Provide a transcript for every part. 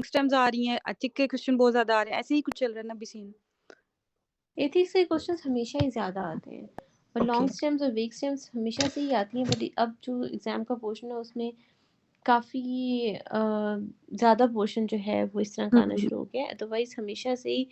Stems आ रही हैं, ethic के क्वेश्चन बहुत ज़्यादा आ रहे हैं, ऐसे ही कुछ चल रहा है ना अभी सीन? एथिक्स के क्वेश्चंस हमेशा ही ज़्यादा आते हैं और ओके। लॉन्ग स्टेम्स और वीक स्टेम्स हमेशा से ही आती हैं, बट अब जो एग्ज़ाम का पोर्शन है उसमें काफ़ी ज़्यादा पोर्शन जो है वो इस तरह का हुँ, आना हुँ, हुँ। शुरू हो गया है। अदरवाइज़ हमेशा से ही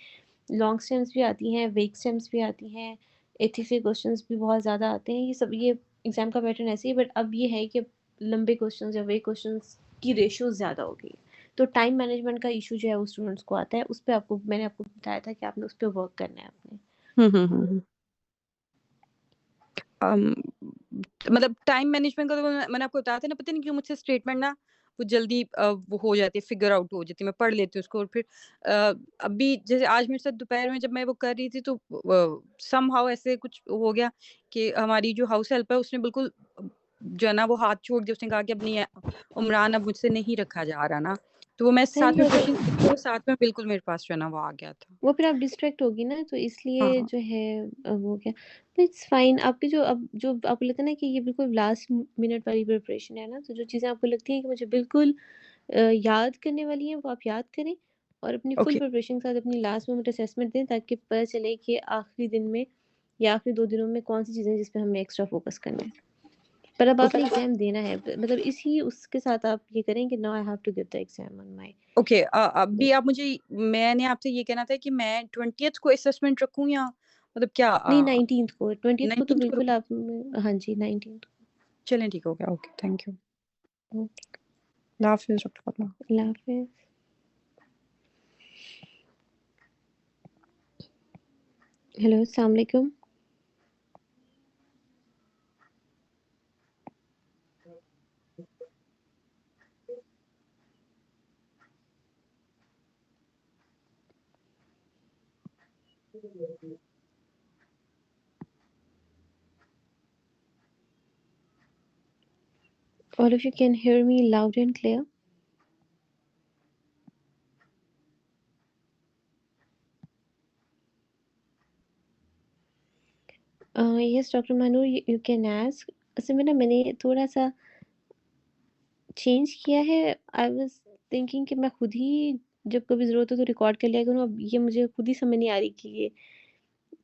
लॉन्ग स्टेम्स भी आती हैं, वीक स्टेम्स भी आती हैं, एथिक्स के क्वेश्चंस भी बहुत ज़्यादा आते हैं। ये एग्ज़ाम का पैटर्न ऐसे ही, बट अब ये है कि लंबे क्वेश्चंस या वीक क्वेश्चंस की रेशियो ज़्यादा हो गई है। तो टाइम मैनेजमेंट का इश्यू जो है वो स्टूडेंट्स को आता है। उस पे मैंने आपको बताया था कि आपने उस पे वर्क करना है अपने। हुँ, हुँ, हुँ, हुँ। अम, मतलब टाइम मैनेजमेंट का तो मैंने आपको बताया था ना, पता नहीं क्यों मुझसे स्टेटमेंट ना वो जल्दी वो हो जाती है, फिगर आउट हो जाती है, मैं पढ़ लेती हूँ उसको और फिर अभी जैसे आज मेरे साथ दोपहर में जब मैं वो कर रही थी तो समहाउ ऐसे कुछ हो गया कि हमारी जो हाउस हेल्प है उसने बिल्कुल जो है ना वो हाथ छोड़ दिया, उसने कहा कि अब नहीं है, उमरान अब मुझसे नहीं रखा जा रहा ना, तो वो मैं साथ नहीं में अगर क्वेश्चन करती हूँ, साथ में बिल्कुल मेरे पास जो है ना वो आ गया था। वो फिर आप डिस्ट्रैक्ट होगी ना, तो हाँ, इसलिए हाँ। जो है वो क्या, तो इट्स फाइन। आपकी जो आपको लगता है ना कि ये बिल्कुल लास्ट मिनट वाली प्रिपरेशन है ना, तो जो चीज़ें आपको लगती हैं कि मुझे बिल्कुल याद करने वाली हैं वो आप याद करें और अपनी फुल ओके। प्रिपरेशन के साथ अपनी लास्ट मोमेंट असेसमेंट दें, ताकि पता चले कि आखिरी दिन में या आखिरी 2 दिनों में कौन सी चीज़ें हैं जिस पे हमें एक्स्ट्रा फोकस करना है। पर अब ओके। आपने एग्ज़ाम देना है, मतलब इसी उसके साथ आप ये करें कि now I have to give the exam on my. Okay, अभी आप मुझे मैंने आपसे ये कहना था कि मैं 20th को असेसमेंट रखूँ या मतलब क्या नहीं 19th को, 20th को तो 19th को? बिल्कुल आप, हाँ जी 19th चलें ठीक हो गया, ओके, थैंक यू। को। अल्लाह हाफ़िज़ डॉक्टर फ़ातिमा। अल्लाह हाफ़िज़। हेलो, अस्सलाम वालेकुम। All of you can hear me loud and clear? Yes, Dr. Manu, you can ask. असल में ना मैंने थोड़ा-सा चेंज किया है। आई वाज़ थिंकिंग कि मैं खुद ही जब कभी ज़रूरत हो तो रिकॉर्ड कर लिया करूँ। अब ये मुझे खुद ही समझ नहीं आ रही कि ये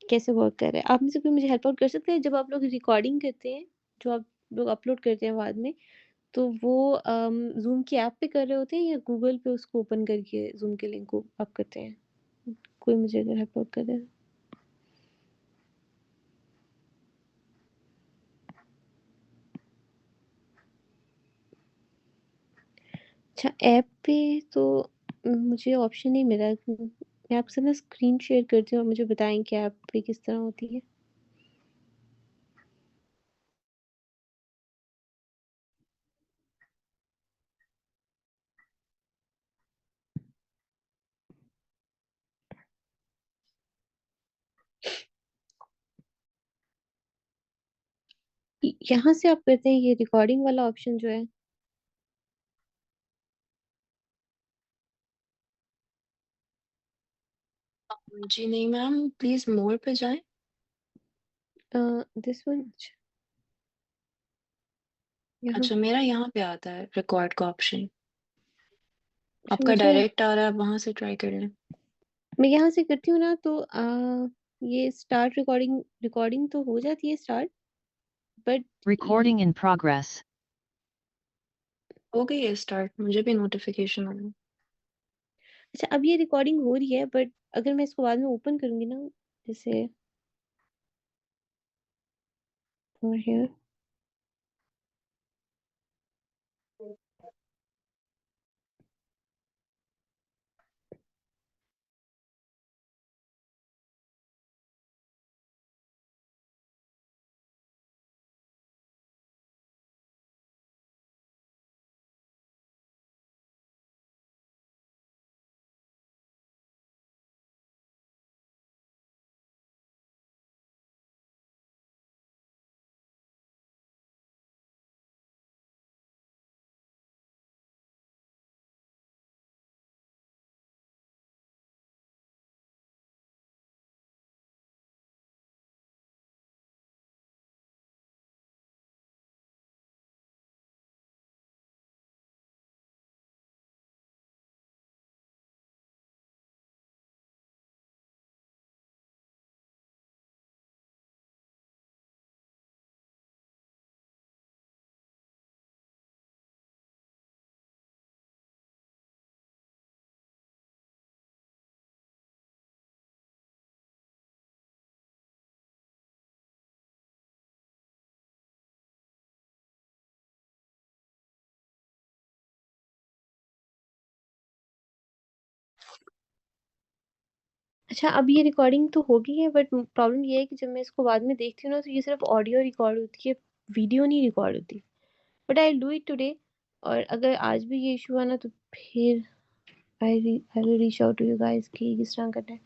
कैसे वर्क कर रहा है। आप में से कोई मुझे हेल्प आउट कर सकते हैं? जब आप लोग रिकॉर्डिंग करते हैं, जो आप लोग अपलोड करते हैं बाद में, तो वो ज़ूम की ऐप पे कर रहे होते हैं या गूगल पे उसको ओपन करके ज़ूम के लिंक को आप करते हैं? कोई मुझे अगर हेल्प आउट कर दे। अच्छा, ऐप पे तो मुझे ऑप्शन नहीं मिला। मैं आपके साथ ना स्क्रीन शेयर करती हूँ, आप मुझे बताएँ कि ऐप पे किस तरह होती है? यहाँ से आप करते हैं ये रिकॉर्डिंग वाला ऑप्शन जो है? जी नहीं मैम, प्लीज़ मोर पे जाएँ। This one? अच्छा, यहाँ अच्छा, पे। मेरा यहाँ पे आता है रिकॉर्ड का ऑप्शन। अच्छा, आपका मुझे डायरेक्ट आ रहा है, आप वहाँ से ट्राई कर लें। मैं यहाँ से करती हूँ ना, तो ये स्टार्ट रिकॉर्डिंग रिकॉर्डिंग तो हो जाती है start, but Recording in progress. हो गई है स्टार्ट, मुझे भी नोटिफ़िकेशन आया। अच्छा, अब ये रिकॉर्डिंग हो रही है, बट अगर मैं इसको बाद में ओपन करूँगी ना, जैसे ओवर हियर, अच्छा, अब ये रिकॉर्डिंग तो हो गई है, बट प्रॉब्लम ये है कि जब मैं इसको बाद में देखती हूँ ना, तो ये सिर्फ ऑडियो रिकॉर्ड होती है, वीडियो नहीं रिकॉर्ड होती। But I do it today, और अगर आज भी ये इशू आना तो फिर I will reach out to you guys कि किस तरह करना है।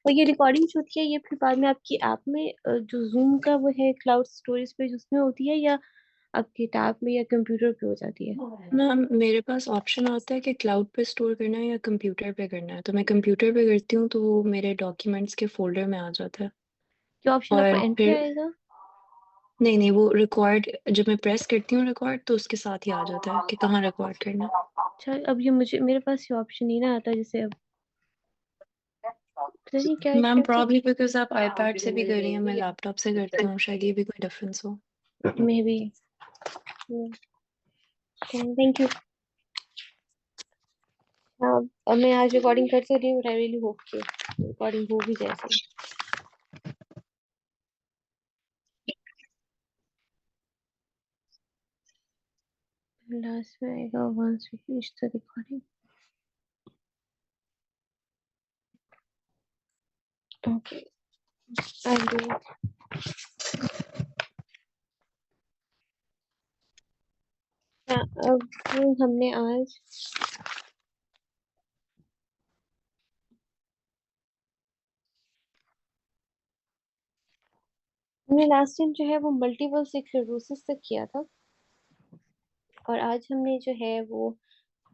और ये रिकॉर्डिंग जो होती है ये फिर बाद में आपकी ऐप में जो जूम का वो है क्लाउड स्टोरेज पेज, उसमें होती है, या आपके टैब में या कंप्यूटर पे हो जाती है? मैम मेरे पास ऑप्शन आता है कि क्लाउड पे स्टोर करना है या कंप्यूटर पे करना है, तो मैं कंप्यूटर पे करती हूँ तो वो मेरे डॉक्यूमेंट्स के फोल्डर में आ जाता है। क्या ऑप्शन आपको और एंड पे फिर आएगा? नहीं, वो रिकॉर्ड जब मैं प्रेस करती हूँ रिकॉर्ड, तो उसके साथ ही आ जाता है कि कहाँ रिकॉर्ड करना है। अच्छा, अब ये मुझे मेरे पास ये ऑप्शन नहीं ना आता, जैसे अब पता नहीं क्या मैम इशू है। प्रॉब्ली बिकॉज आप आईपैड से भी कर रही हैं, मैं लैपटॉप से करती हूँ, शायद ये भी कोई डिफरेंस हो। Maybe. Thank you. अब मैं आज रिकॉर्डिंग कर तो रही हूँ, आई रियली होप कि रिकॉर्डिंग हो भी जाए सही। लास्ट में आएगा once we finish the recording. Okay, I do it. अब हमने आज हमने लास्ट टाइम जो है वो मल्टीपल स्क्लेरोसिस तक किया था, और आज हमने जो है वो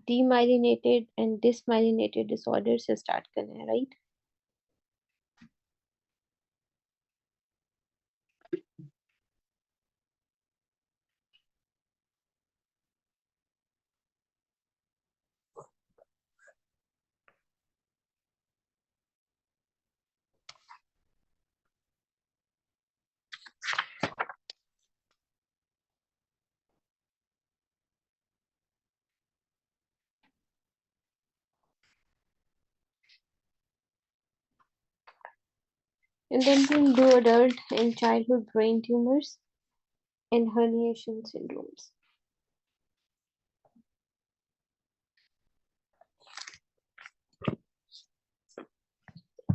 डीमाइलिनेटेड एंड डिसमाइलिनेटेड डिसऑर्डर से स्टार्ट करना है, right? And then we'll do adult and childhood brain tumors and herniation syndromes.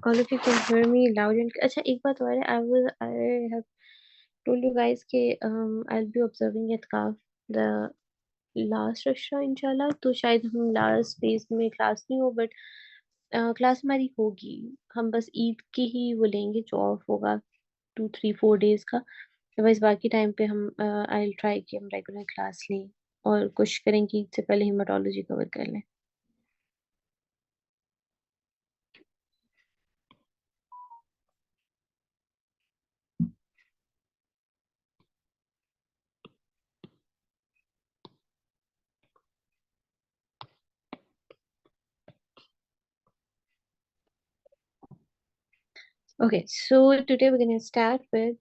All of you can hear me loud and अच्छा, एक बात और है, I have told you guys कि I'll be observing at CAF the last रक्षा इंशाल्लाह, तो शायद हम लास्ट फेज में क्लास नहीं हो, बट क्लास हमारी होगी। हम बस ईद की ही वो लेंगे जो ऑफ होगा 2 3 4 डेज का। अदरवाइज बाकी टाइम पे हम आई विल ट्राई कि हम रेगुलर क्लास लें, और कोशिश करें कि ईद से पहले हेमाटोलॉजी कवर कर लें। Okay, so today we're gonna start with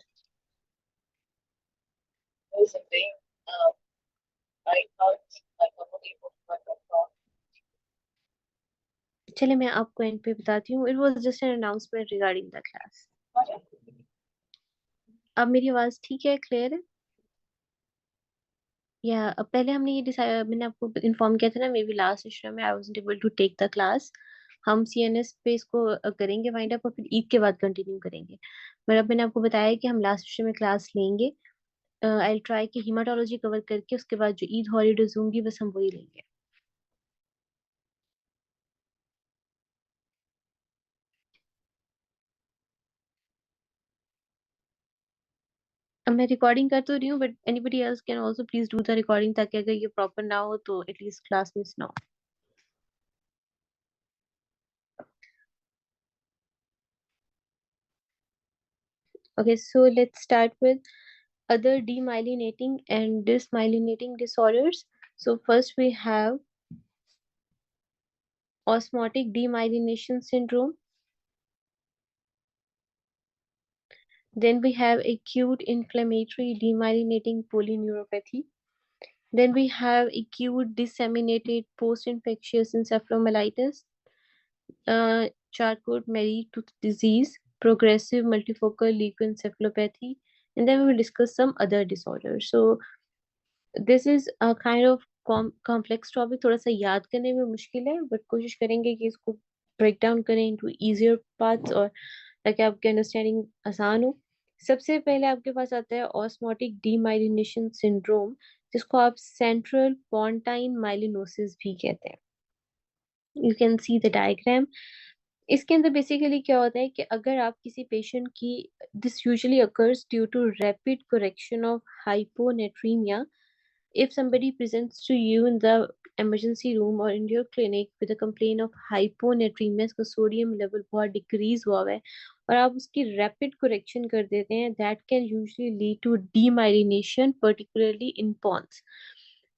चले मैं आपको एंड पे बताती हूँ। It was just an announcement regarding the class. अब मेरी आवाज ठीक है, क्लियर है? या अब पहले हमने ये डिसाइड, मैंने आपको इन्फॉर्म किया था ना, मे बी लास्ट सेशन में I wasn't able to take the class. हम सीएनएस पे इसको करेंगे वाइंड अप, और फिर ईद के बाद कंटिन्यू करेंगे। पर अब मैंने आपको बताया कि हम लास्ट सेशन में क्लास लेंगे। आई विल ट्राई कि हेमाटोलॉजी कवर करके उसके बाद जो ईद हॉलीडेज होंगी बस हम वही लेंगे। अब मैं रिकॉर्डिंग कर तो रही हूँ, but anybody else can also please do the recording, ताकि अगर ये प्रॉपर ना हो तो एटलीस्ट क्लास मिस ना हो। Okay, so let's start with other demyelinating and dysmyelinating disorders. So first we have osmotic demyelination syndrome. Then we have acute inflammatory demyelinating polyneuropathy. Then we have acute disseminated post-infectious encephalomyelitis, Charcot-Marie tooth disease, progressive multifocal leukoencephalopathy, and then we will discuss some other disorders. So this is a kind of complex topic, थोड़ा सा याद करने में मुश्किल है, but कोशिश करेंगे कि इसको ब्रेक डाउन करें इनटू इजियर पार्ट्स, और ताकि आपकी अंडरस्टैंडिंग आसान हो। सबसे पहले आपके पास आता है ऑस्मोटिक डीमाइलिनेशन सिंड्रोम, जिसको आप सेंट्रल पोंटाइन माइलिनोसिस भी कहते हैं। You can see the diagram. इसके अंदर बेसिकली क्या होता है कि अगर आप किसी पेशेंट की, this usually occurs due to rapid correction of hyponatremia. If somebody presents to you in the emergency room or in your clinic with a complaint of hyponatremia, इसका सोडियम लेवल बहुत डिक्रीज हुआ है और आप उसकी rapid correction कर देते हैं, that can usually lead to demyelination, particularly in pons.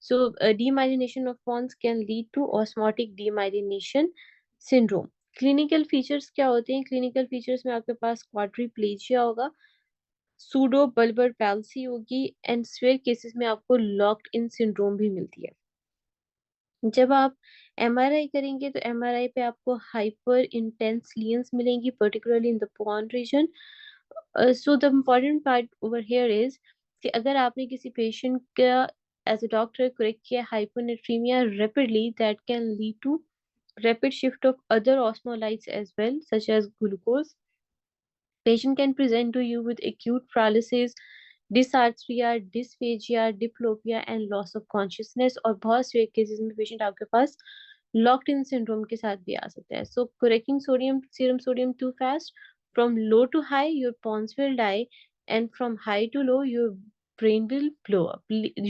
So demyelination of pons can lead to osmotic demyelination syndrome. Clinical features क्या होते हैं? क्लिनिकल फीचर्स में आपके पास क्वाड्रिप्लेजिया होगा, सूडो बल्बर पैल्सी होगी, एंड स्वेयर केसेस में आपको लॉक्ड इन सिंड्रोम भी मिलती है। जब आप एमआरआई करेंगे तो एमआरआई पे आपको हाइपर इंटेंस लीजन्स मिलेंगी, particularly in the pons region. So the important part over here is कि अगर आपने किसी पेशेंट का एज अ डॉक्टर करेक्ट किया hyponatremia rapidly, that can lead to rapid shift of other osmolytes as well, such as glucose. Patient can present to you with acute paralysis, dysarthria, dysphagia, diplopia and loss of consciousness, और बहुत से cases में patient आपके पास locked in syndrome के साथ भी आ सकता है। So correcting sodium serum sodium too fast, from low to high your pons will die, and from high to low your brain will blow up.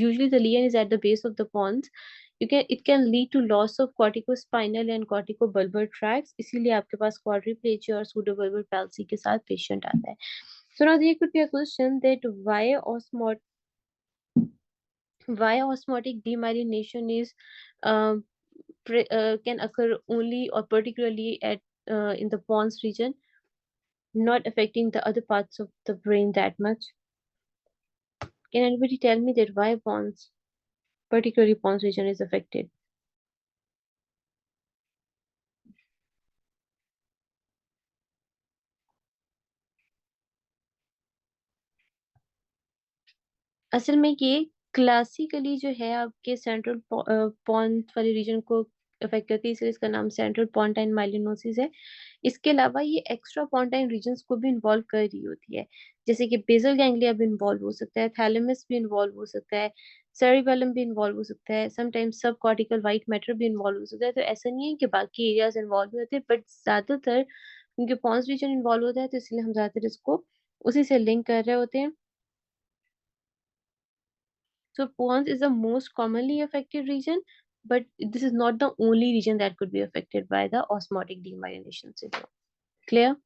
Usually the lesion is at the base of the pons. It can lead to loss of corticospinal and corticobulbar tracts, इसीलिए आपके पास quadriplegia और pseudobulbar palsy के साथ patient आता है। So now there could be a question that why osmotic demyelination is um, can occur only or particularly at in the pons region, not affecting the other parts of the brain that much. Can anybody tell me that why pons, particularly pons region, is affected? असल में ये classically जो है आपके central point वाले reason को affect करती है, इसलिए इसका नाम सेंट्रल पॉन्टाइन माइलिनोसिस है। इसके अलावा ये एक्स्ट्रा पॉन्टाइन रीजन्स को भी इन्वॉल्व कर रही होती है, जैसे कि बेसल गैंग्लिया भी इन्वॉल्व हो सकता है, थैलेमस भी इन्वॉल्व हो सकता है, सेरिबेलम भी इन्वॉल्व हो सकता है, समटाइम्स सब कॉर्टिकल व्हाइट मैटर भी इन्वॉल्व हो सकता है। तो ऐसा नहीं है कि बाकी एरियाज इन्वॉल्व होते हैं, बट ज्यादातर क्योंकि पॉन्स रीजन इन्वॉल्व होता है तो इसलिए हम ज्यादातर इसको उसी से लिंक कर रहे होते हैं। So pons is the most commonly affected region, but this is not the only region that could be affected by the osmotic demyelination syndrome. Clear?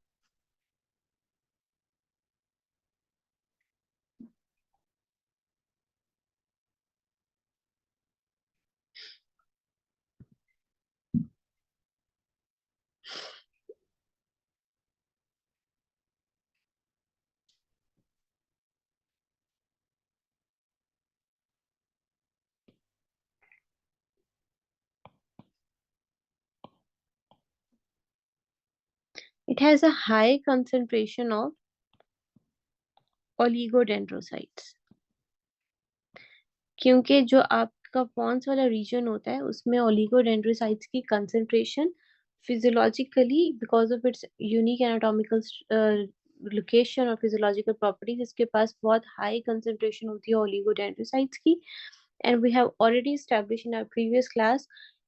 It has a high concentration of oligodendrocytes, क्योंकि जो आपका Pond's वाला reason होता है उसमें oligodendrocytes की concentration physiologically because of its unique anatomical location और physiological properties, इसके पास बहुत high concentration होती है oligodendrocytes की। And we have already established in our previous class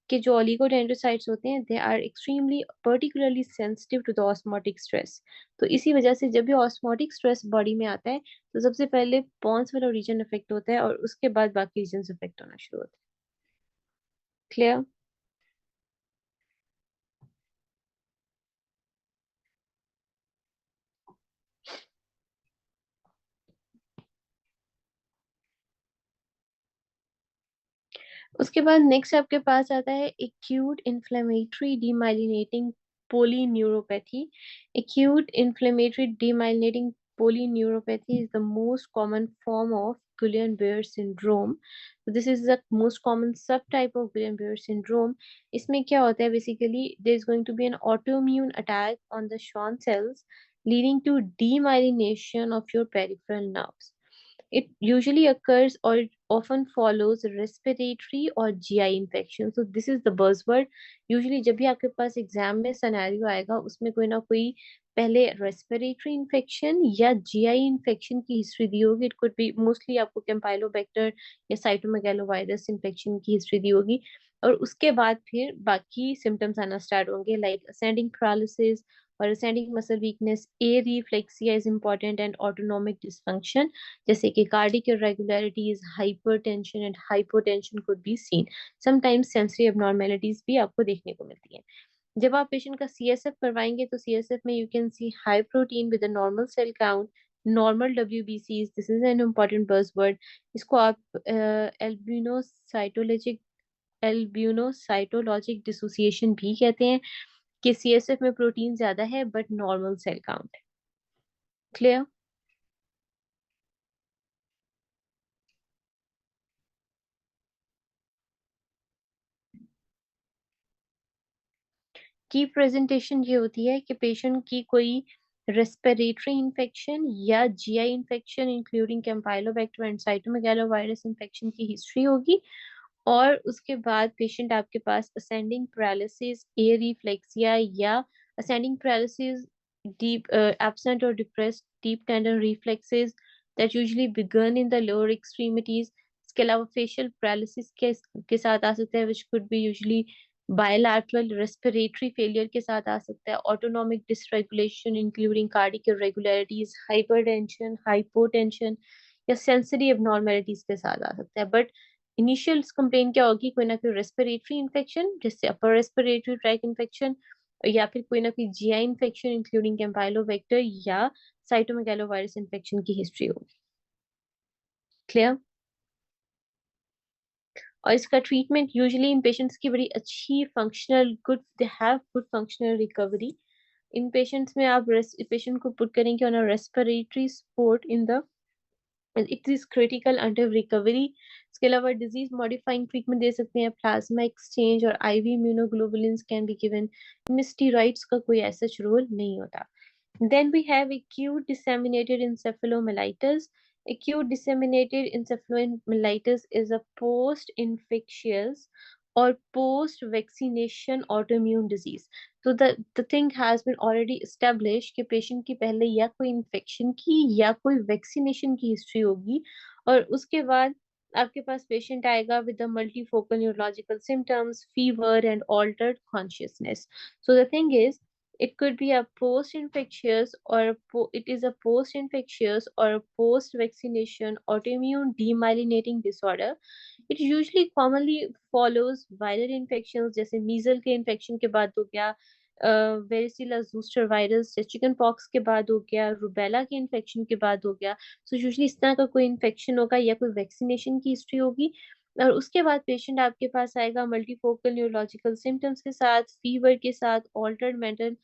कि जो oligodendrocytes होते हैं they are extremely particularly sensitive to the osmotic stress. तो इसी वजह से जब भी osmotic stress बॉडी में आता है तो सबसे पहले पॉन्स वाला रीजन अफेक्ट होता है और उसके बाद बाकी रीजन अफेक्ट होना शुरू होते हैं। क्लियर? उसके बाद नेक्स्ट आपके पास आता है acute inflammatory demyelinating polyneuropathy. Acute inflammatory demyelinating polyneuropathy is the most common form of Guillain-Barré syndrome. So this is the most common subtype of Guillain-Barré syndrome. इसमें क्या होता है? Basically, there is going to be an autoimmune attack on the Schwann cells, leading to demyelination of your peripheral nerves. It usually occurs or often follows respiratory or GI infection. So this is the buzzword. Usually जब भी आपके पास exam में scenario आएगा उसमें कोई ना कोई पहले रेस्पिरेटरी इन्फेक्शन या जीआई इन्फेक्शन की हिस्ट्री दी होगी. इट कुड बी मोस्टली आपको कैम्पाइलोबैक्टर या साइटोमेगालोवायरस इन्फेक्शन की हिस्ट्री दी होगी और उसके बाद फिर बाकी सिम्टम्स आना स्टार्ट होंगे लाइक असेंडिंग पैरालिसिस और ascending muscle weakness. Areflexia is important and autonomic dysfunction जैसे कि cardiac irregularities, hypertension and hypotension could be seen. Sometimes sensory abnormalities भी आपको देखने को मिलती हैं. जब आप पेशेंट का CSF करवाएंगे तो CSF में you can see high protein with a normal cell count, normal WBCs. This is an important buzzword. इसको आप albunocytologic dissociation भी कहते हैं कि CSF में प्रोटीन ज्यादा है but normal cell count. Clear? की प्रेजेंटेशन ये होती है कि पेशेंट की कोई रेस्पिरेटरी इन्फेक्शन या GI infection including campylobacter and cytomegalovirus infection की हिस्ट्री होगी और उसके बाद पेशेंट आपके पास असेंडिंग पैरालिसिस, एरिफ्लेक्सिया या ascending paralysis, deep absent or depressed deep tendon reflexes that usually begin in the lower extremities. इसके अलावा facial paralysis के साथ आ सकता है which could be usually bilateral. respiratory failure के साथ आ सकता है. autonomic dysregulation including cardiac irregularities, hypertension, hypotension या sensory abnormalities के साथ आ सकता है. बट इनिशियल कंप्लेन क्या होगी? कोई ना कोई रेस्पिरेटरी इन्फेक्शन जैसे अपर रेस्पिरेटरी ट्रैक इन्फेक्शन या फिर कोई ना कोई जीआई इन्फेक्शन इंक्लूडिंग कैम्पाइलोबैक्टर या साइटोमेगालोवायरस इन्फेक्शन की हिस्ट्री होगी. क्लियर? और इसका ट्रीटमेंट यूजुअली इन पेशेंट्स की बड़ी अच्छी functional they have good functional recovery. इन पेशेंट्स में आप पेशेंट को पुट करेंगे on a respiratory support in the it is critical under recovery. इसके अलावा डिजीज मॉडिफाइंग ट्रीटमेंट दे सकते हैं. प्लाज्मा एक्सचेंज और IV immunoglobulins can be given. इनमें स्टीरॉइड्स का कोई ऐसा रोल नहीं होता. Then we have acute disseminated encephalomyelitis. Acute disseminated encephalomyelitis is a post-infectious or post-vaccination autoimmune disease. So the thing has been already established कि patient की पहले या कोई infection की या कोई vaccination की history होगी और उसके बाद आपके पास patient आएगा with the multifocal neurological symptoms, fever and altered consciousness. So the thing is, it could be a post-infectious or it is a post-infectious or a post-vaccination autoimmune demyelinating disorder. It usually commonly follows viral infections जैसे measles के infection के बाद हो गया, varicella zoster virus या chicken pox के बाद हो गया, रूबेला के इन्फेक्शन के बाद हो गया. सो यूजुअली इस तरह का कोई इन्फेक्शन होगा या कोई वैक्सीनेशन की हिस्ट्री होगी और उसके बाद पेशेंट आपके पास आएगा मल्टीफोकल न्यूरोलॉजिकल सिम्टम्स के साथ, फीवर के साथ, ऑल्टर्ड मेंटल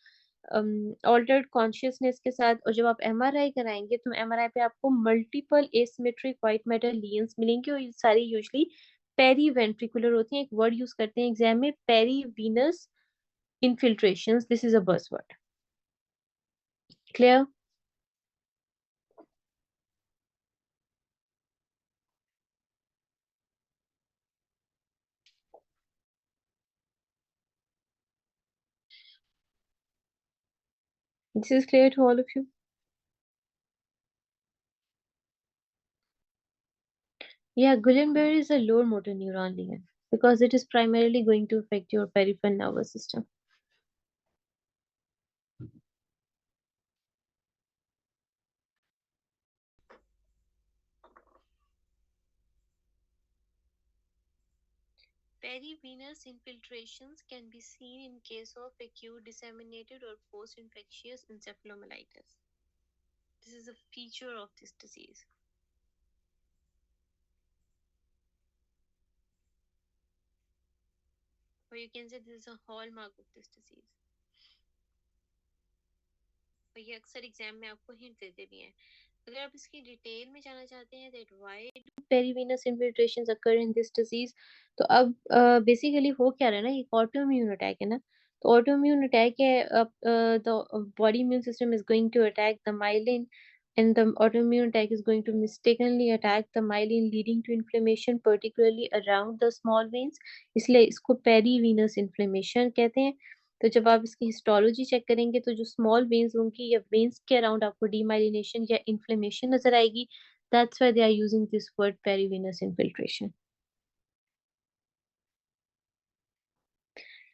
ऑल्टर्ड कॉन्शियसनेस के साथ. और जब आप एमआरआई कराएंगे तो एमआरआई पे आपको multiple asymmetric white matter lesions मिलेंगे और ये सारी यूजुअली पेरीवेंट्रिकुलर होती हैं. एक वर्ड यूज करते हैं एग्जाम में, पेरीवीनस infiltrations. This is a buzzword. Clear? This is clear to all of you? Yeah, Guillain-Barré is a lower motor neuron lesion because it is primarily going to affect your peripheral nervous system. Perivenous infiltrations can be seen in case of acute disseminated or post-infectious encephalomyelitis. This is a feature of this disease. Or you can say this is a hallmark of this disease. और ये अक्सर exam में आपको hint देते भी हैं. अगर आप इसकी डिटेल में जाना चाहते हैं that why do perivenous infiltrations occur in this disease, तो अब बेसिकली हो क्या रहा है ना, ये ऑटोइम्यून अटैक है ना. तो ऑटोइम्यून अटैक है, the body immune system is going to attack the myelin and the autoimmune attack is going to mistakenly attack the myelin, leading to inflammation particularly around the small veins, इसलिए इसको पेरीवीनस inflammation कहते हैं। तो जब आप इसकी histology check करेंगे तो जो स्मॉल वेन्स होंगी या वेन्स के अराउंड आपको डीमाइलिनेशन या इन्फ्लेमेशन नजर आएगी, that's why they are using this word perivenous infiltration.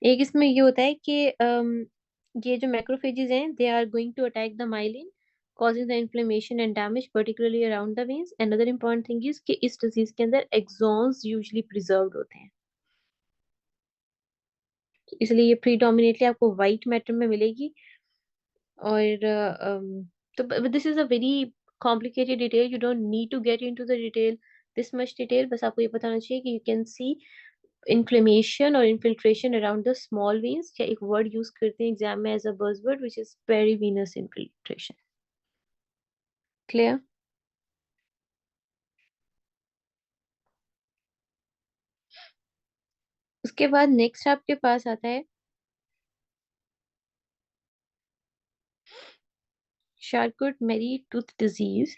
एक इसमें ये होता है कि ये जो मैक्रोफेजेस हैं they are going to attack the myelin, causing the inflammation and damage particularly around the veins. Another important thing is कि इस डिजीज के अंदर एक्सॉन्स यूजुअली प्रिजर्व्ड होते हैं, इसलिए ये प्रीडोमिनेटली आपको व्हाइट मैटर में मिलेगी। और तो this is a very complicated detail, you don't need to get into the detail this much detail, बस आपको ये बताना चाहिए कि you can see inflammation or infiltration around the small veins, या एक वर्ड यूज करते हैं एग्जाम में as a buzzword which is perivenous infiltration. Clear? उसके बाद नेक्स्ट आपके पास आता है शार्कोट-मेरी टूथ डिजीज।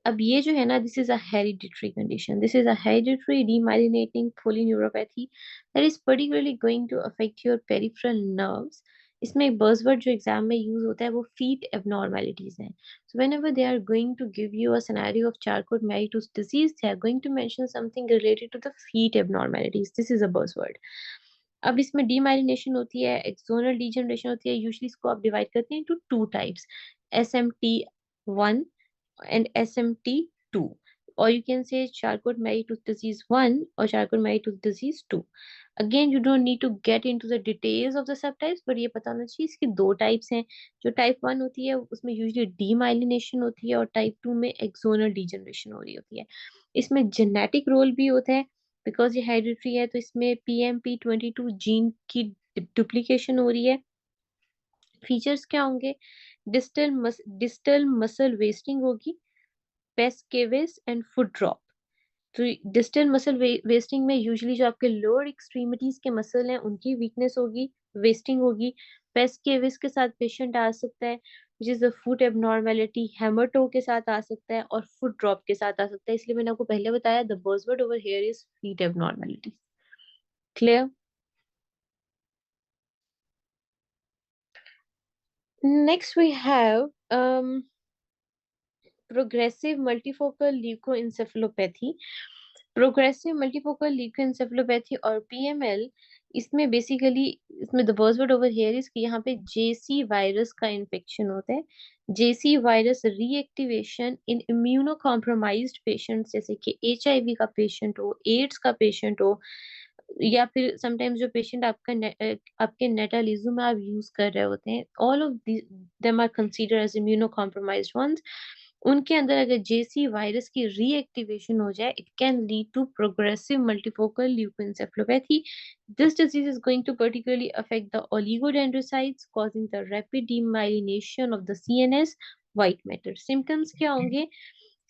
अब ये जो है ना, this is a hereditary condition, this is a hereditary demyelinating polyneuropathy that is particularly going to affect your peripheral nerves। इसमें एक बज़वर्ड जो एग्जाम में यूज होता है वो फीट एबनॉर्मेलिटीज हैं। So whenever they are going to give you a scenario of Charcot-Marie Tooth disease, they are going to mention something related to the feet abnormalities. This is a buzzword। अब इसमें demyelination होती है, axonal degeneration होती है। Usually इसको आप divide करते हैं into two types, SMT1 and SMT2, or you can say Charcot-Marie Tooth disease 1 or Charcot-Marie Tooth disease 2। Again, you don't need to get into the details of the subtypes, but ये पता होना चाहिए इसकी दो types हैं। जो type 1 होती है उसमें यूजुअली डीमाइलिनेशन होती है और टाइप 2 में एक्सोनल डीजनरेशन हो रही होती है। इसमें जेनेटिक रोल भी होता है, बिकॉज ये हेरिडिटरी है तो इसमें PMP22 जीन की डुप्लीकेशन हो रही है। फीचर्स क्या होंगे? डिस्टल मसल वेस्टिंग होगी, पेस्केविस एंड फुट ड्रॉप। तो डिस्टल मसल वेस्टिंग में यूजुअली जो आपके लोअर एक्सट्रीमिटीज के मसल हैं उनकी वीकनेस होगी, वेस्टिंग होगी। पेस्केविस के साथ पेशेंट आ सकता है which is the foot abnormality, hammertoe के साथ आ सकता है और फुट ड्रॉप के साथ आ सकता है। इसलिए मैंने आपको पहले बताया the buzzword over here is feet abnormality. Clear? Next we have progressive multifocal leukoencephalopathy। Progressive multifocal leukoencephalopathy और PML, इसमें बेसिकली इसमें the buzzword over here is कि यहाँ पे JC वायरस का इन्फेक्शन होता है। JC वायरस रीएक्टिवेशन इन इम्यूनो कॉम्प्रोमाइज्ड पेशेंट्स, जैसे कि HIV का पेशेंट हो, एड्स का पेशेंट हो, या फिर समटाइम्स जो पेशेंट आपके नेटालिज्म आप यूज कर रहे होते हैं, all of them are consider as immunocompromised ones. उनके अंदर अगर JC वायरस की रीएक्टिवेशन हो जाए, it can lead to progressive multifocal leukoencephalopathy. This disease is going to particularly affect the oligodendrocytes, causing the rapid demyelination of the CNS white matter। Symptoms क्या होंगे?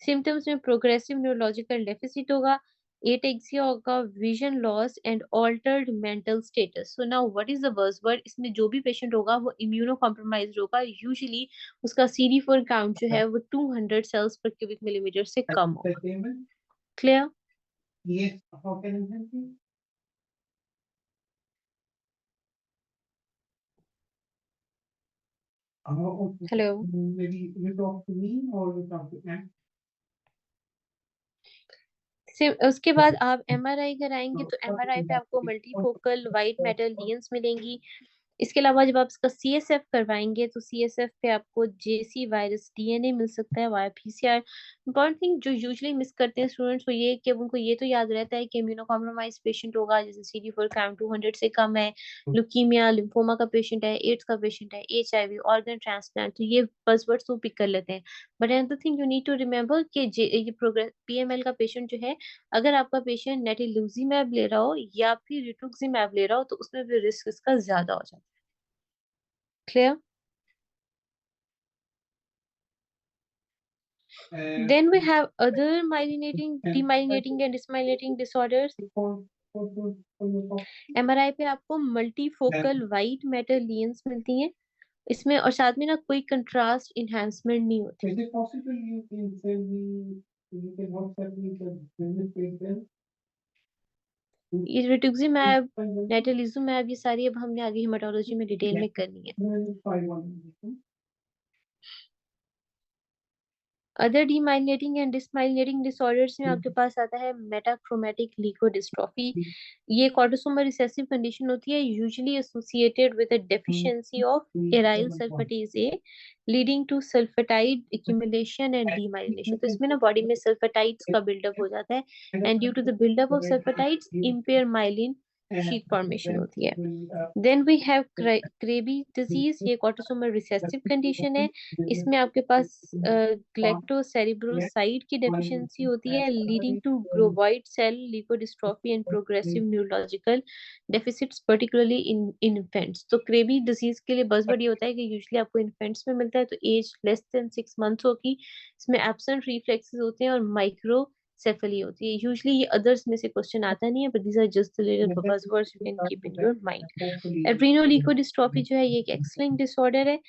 Symptoms में progressive neurological deficit होगा, ataxia होगा, vision loss and altered mental status. So now what is the buzzword? इसमें जो भी patient होगा वो इम्यूनो कॉम्प्रोमाइज्ड होगा, यूजुअली उसका CD4 काउंट जो है वो 200 सेल्स पर क्यूबिक मिलीमीटर से कम होगा। Clear? Yes, how can I help you? Okay. Hello. Maybe you talk to me or you talk to them. उसके बाद आप MRI कराएंगे तो MRI पे आपको मल्टीफोकल वाइट मेटल लीन्स मिलेंगी। इसके अलावा जब आप इसका CSF करवाएंगे तो CSF पे आपको JC वायरस DNA मिल सकता है वाया PCR। इंपॉर्टेंट थिंग जो यूजुअली मिस करते हैं स्टूडेंट्स वो ये कि उनको ये तो याद रहता है कि इम्यूनो कॉम्प्रोमाइज पेशेंट होगा, जैसे CD4 काउंट 200 से कम है, लुकीमिया लिम्फोमा का पेशेंट है, एड्स का पेशेंट है, HIV, ऑर्गन ट्रांसप्लांट, तो ये बज़वर्ड्स वो पिक कर लेते हैं। But another thing you need to remember कि ये प्रोग्रेस PML का पेशेंट जो है, अगर आपका पेशेंट नेटिलुजीमैब ले रहा हो या फिर रिटुक्सीमैब ले रहा हो तो उसमें भी रिस्क इसका ज्यादा हो जाता है। Clear? Then we have other demyelinating and dysmyelinating disorders। MRI पे आपको मल्टीफोकल वाइट मेटल लीन्स मिलती हैं इसमें, और साथ में ना कोई कंट्रास्ट इन्हांसमेंट नहीं होती। Is it possible you can send me, you can WhatsApp me the business page then? ये रिटुक्सिमैब, नेटलिजुमैब, ये सारी अब हमने आगे हेमाटोलॉजी में डिटेल में करनी है। No, it's 5-1. Other demyelinating and dysmyelinating disorders में आपके पास आता है मेटाक्रोमैटिक ल्यूकोडिस्ट्रोफी। ये एक ऑटोसोमल रिसेसिव कंडीशन होती है, usually associated with a deficiency of arylsulfatase A leading to sulfatide accumulation and demyelination. तो इसमें ना बॉडी में सल्फेटाइड्स का बिल्डअप हो जाता है, and due to the buildup of sulfatides impair myelin sheath formation होती है। Then we have Krabbe disease, ये एक ऑटोसोमल रिसेसिव कंडीशन है। इसमें आपके पास ग्लैक्टोसेरिब्रोसाइड की डेफिशिएंसी होती है, leading to globoid cell leukodystrophy and progressive neurological deficits, particularly in infants. तो क्रेबी डिजीज के लिए बस बढ़िया होता है कि यूजुअली आपको इन्फेंट्स में मिलता है, तो एज लेस देन 6 मंथ्स होगी। इसमें एब्सेंट रिफ्लेक्सेस होते हैं और माइक्रो सेफली होती है। यूजुअली ये अदर्स में से क्वेश्चन आता नहीं है, but these are just the little buzzwords you can keep in your mind. Adrenoleukodystrophy जो है ये एक एक्स-लिंक्ड डिसऑर्डर है।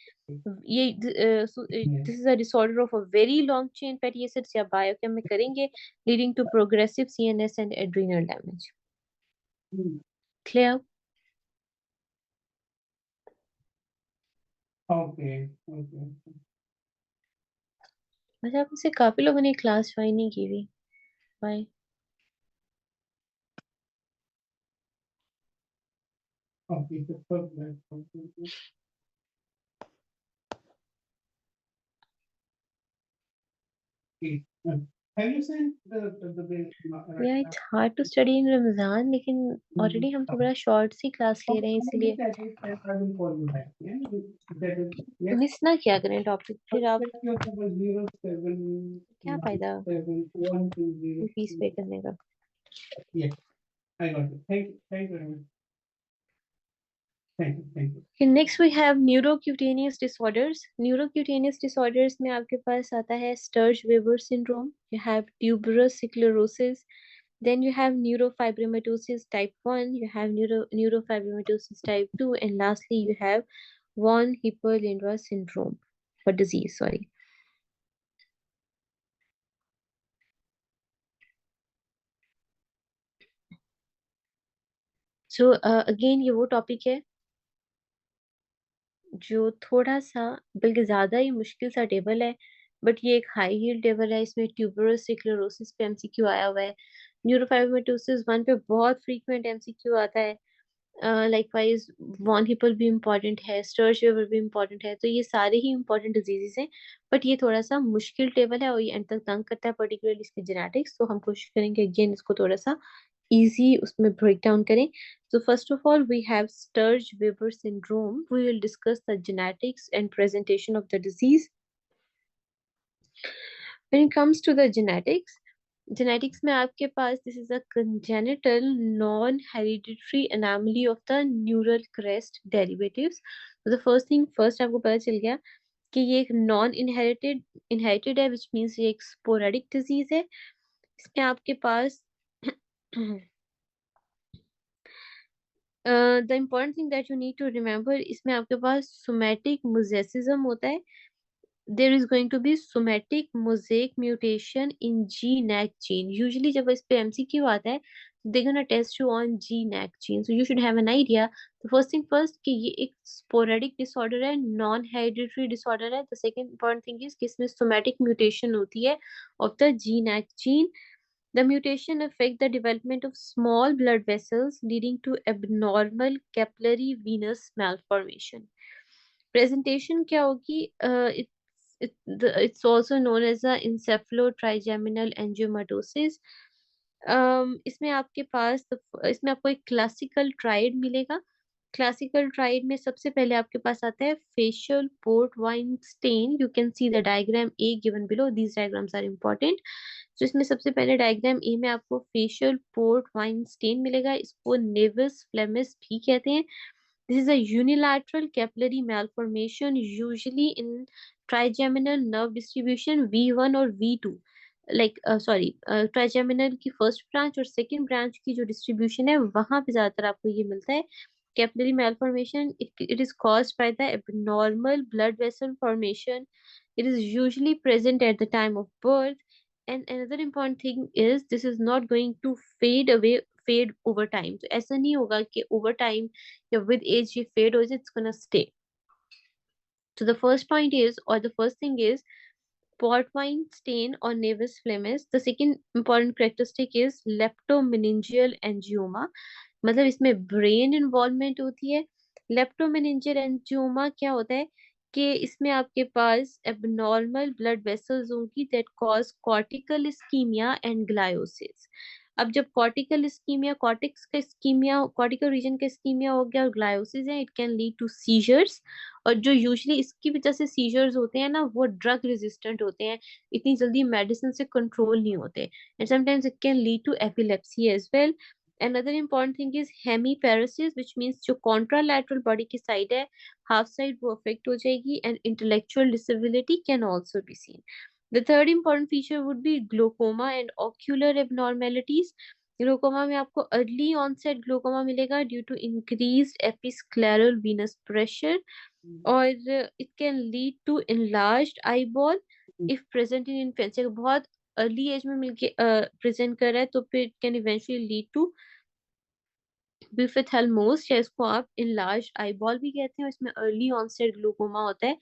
ये this is a disorder of a very long chain fatty acids, या बायोकेम में करेंगे, leading to progressive CNS and adrenal damage. Clear? Okay. अच्छा, आप मुझसे काफी लोगों ने क्लास ज्वाइन नहीं की हुई। Bye. Okay, the first one. Have you sent the bill? Yeah, it's hard to study in Ramzan, लेकिन ऑलरेडी हम तो बड़ा शॉर्ट सी क्लास ले रहे हैं, इसलिए I will call you back. Yeah, that is, yes. Miss ना क्या करें टॉपिक, फिर आप Your number 07 क्या फायदा 120. फीस पे करने का। Yes, I got it. Thank you very much. Thank you. Okay, next we have neurocutaneous disorders. Neurocutaneous disorders में आपके पास आता है Sturge-Weber syndrome, you have tuberous sclerosis, then you have neurofibromatosis type 1, you have neurofibromatosis type 2, and lastly you have von Hippel-Lindau syndrome, or disease, sorry. So again ये वो topic है जो थोड़ा सा, बल्कि ज्यादा ही मुश्किल सा टेबल है, बट ये एक हाई हील टेबल है। इसमें ट्यूबरस स्क्लेरोसिस पे एमसीक्यू आया हुआ है, न्यूरोफाइब्रोमाटोसिस 1 पे बहुत फ्रीक्वेंट एमसीक्यू आता है, लाइकवाइज वॉन हिपल भी इम्पोर्टेंट है, स्टर्ज वेवर भी इम्पोर्टेंट है। तो ये सारे ही इम्पोर्टेंट डिजीजेस हैं, बट ये थोड़ा सा मुश्किल टेबल है और ये एंड तक तंग करता है, पर्टिकुलरली इसकी जेनेटिक्स। तो हम कोशिश करेंगे अगेन इसको थोड़ा सा easy उसमें break down करें। So first of all we have Sturge-Weber syndrome. We will discuss the genetics and presentation of the disease. When it comes to the genetics में आपके पास this is a congenital non-hereditary anomaly of the neural crest derivatives. So the first thing first आपको पता चल गया कि ये एक non-inherited है, which means ये एक sporadic disease है। इसमें आपके पास the important thing that you need to remember, इसमें आपके पास somatic mosaicism होता है। There is going to be somatic mosaic mutation in GNAC gene. Usually जब इस पे MCQ आता है, they're gonna test you on GNAC gene. So you should have an idea. The first thing first कि ये एक sporadic disorder है, non-hereditary disorder है. The second important thing is कि इसमें somatic mutation होती है of the GNAC gene. The mutation affect the development of small blood vessels, leading to abnormal capillary venous malformation. Presentation क्या होगी? It's also known as a encephalotrigeminal angiomatosis. इसमें आपके पास इसमें आपको एक क्लासिकल ट्राइड मिलेगा। क्लासिकल ट्राइड में सबसे पहले आपके पास आता है facial port wine stain. You can see the diagram a given below, these diagrams are important. तो इसमें सबसे पहले डायग्राम ए में आपको फेशियल पोर्ट वाइन स्टेन मिलेगा, इसको नेवस फ्लेमिस भी कहते हैं। This is a unilateral capillary malformation usually in trigeminal nerve distribution V1 और V2, लाइक सॉरी ट्राइजेमिनल की फर्स्ट ब्रांच और सेकंड ब्रांच की जो डिस्ट्रीब्यूशन है वहां पे ज्यादातर आपको ये मिलता है। capillary malformation, it is caused by the abnormal blood vessel formation. It is usually present at the time of birth. And another important thing is this is not going to fade over time. तो ऐसा नहीं होगा कि over time या with age ये fade हो जाए, it's gonna stay. So the first point is, or the first thing is, port wine stain or nevus flammis. The second important characteristic is leptomeningeal angioma. मतलब इसमें brain involvement होती है. लेप्टोमेनिंजियल एंजियोमा क्या होता है कि इसमें आपके पास एबनॉर्मल ब्लड वेसल्स होंगी that cause cortical ischaemia and gliosis. अब जब कॉर्टिकल इस्कीमिया, कॉर्टिक्स का इस्कीमिया, कॉर्टिकल रीजन का इस्कीमिया हो गया और ग्लायोसिस है, it can lead to seizures. और जो यूजुअली इसकी वजह से सीजर्स होते हैं ना, वो ड्रग रेजिस्टेंट होते हैं, इतनी जल्दी मेडिसिन से कंट्रोल नहीं होते. And sometimes it can lead to epilepsy as well. Another important thing is hemiparesis, which means जो contralateral body की side है, half side वो affect हो जाएगी, and intellectual disability can also be seen. The third important feature would be glaucoma and ocular abnormalities. Glaucoma में आपको early onset glaucoma मिलेगा due to increased episcleral venous pressure, और it can lead to enlarged eyeball if present in infancy. अगर बहुत early as में मिलके present कर रहा है तो फिर it can eventually lead to buphthalmos, या इसको आप enlarged eyeball भी कहते हैं. इसमें अर्ली ऑनसेट ग्लूकोमा होता है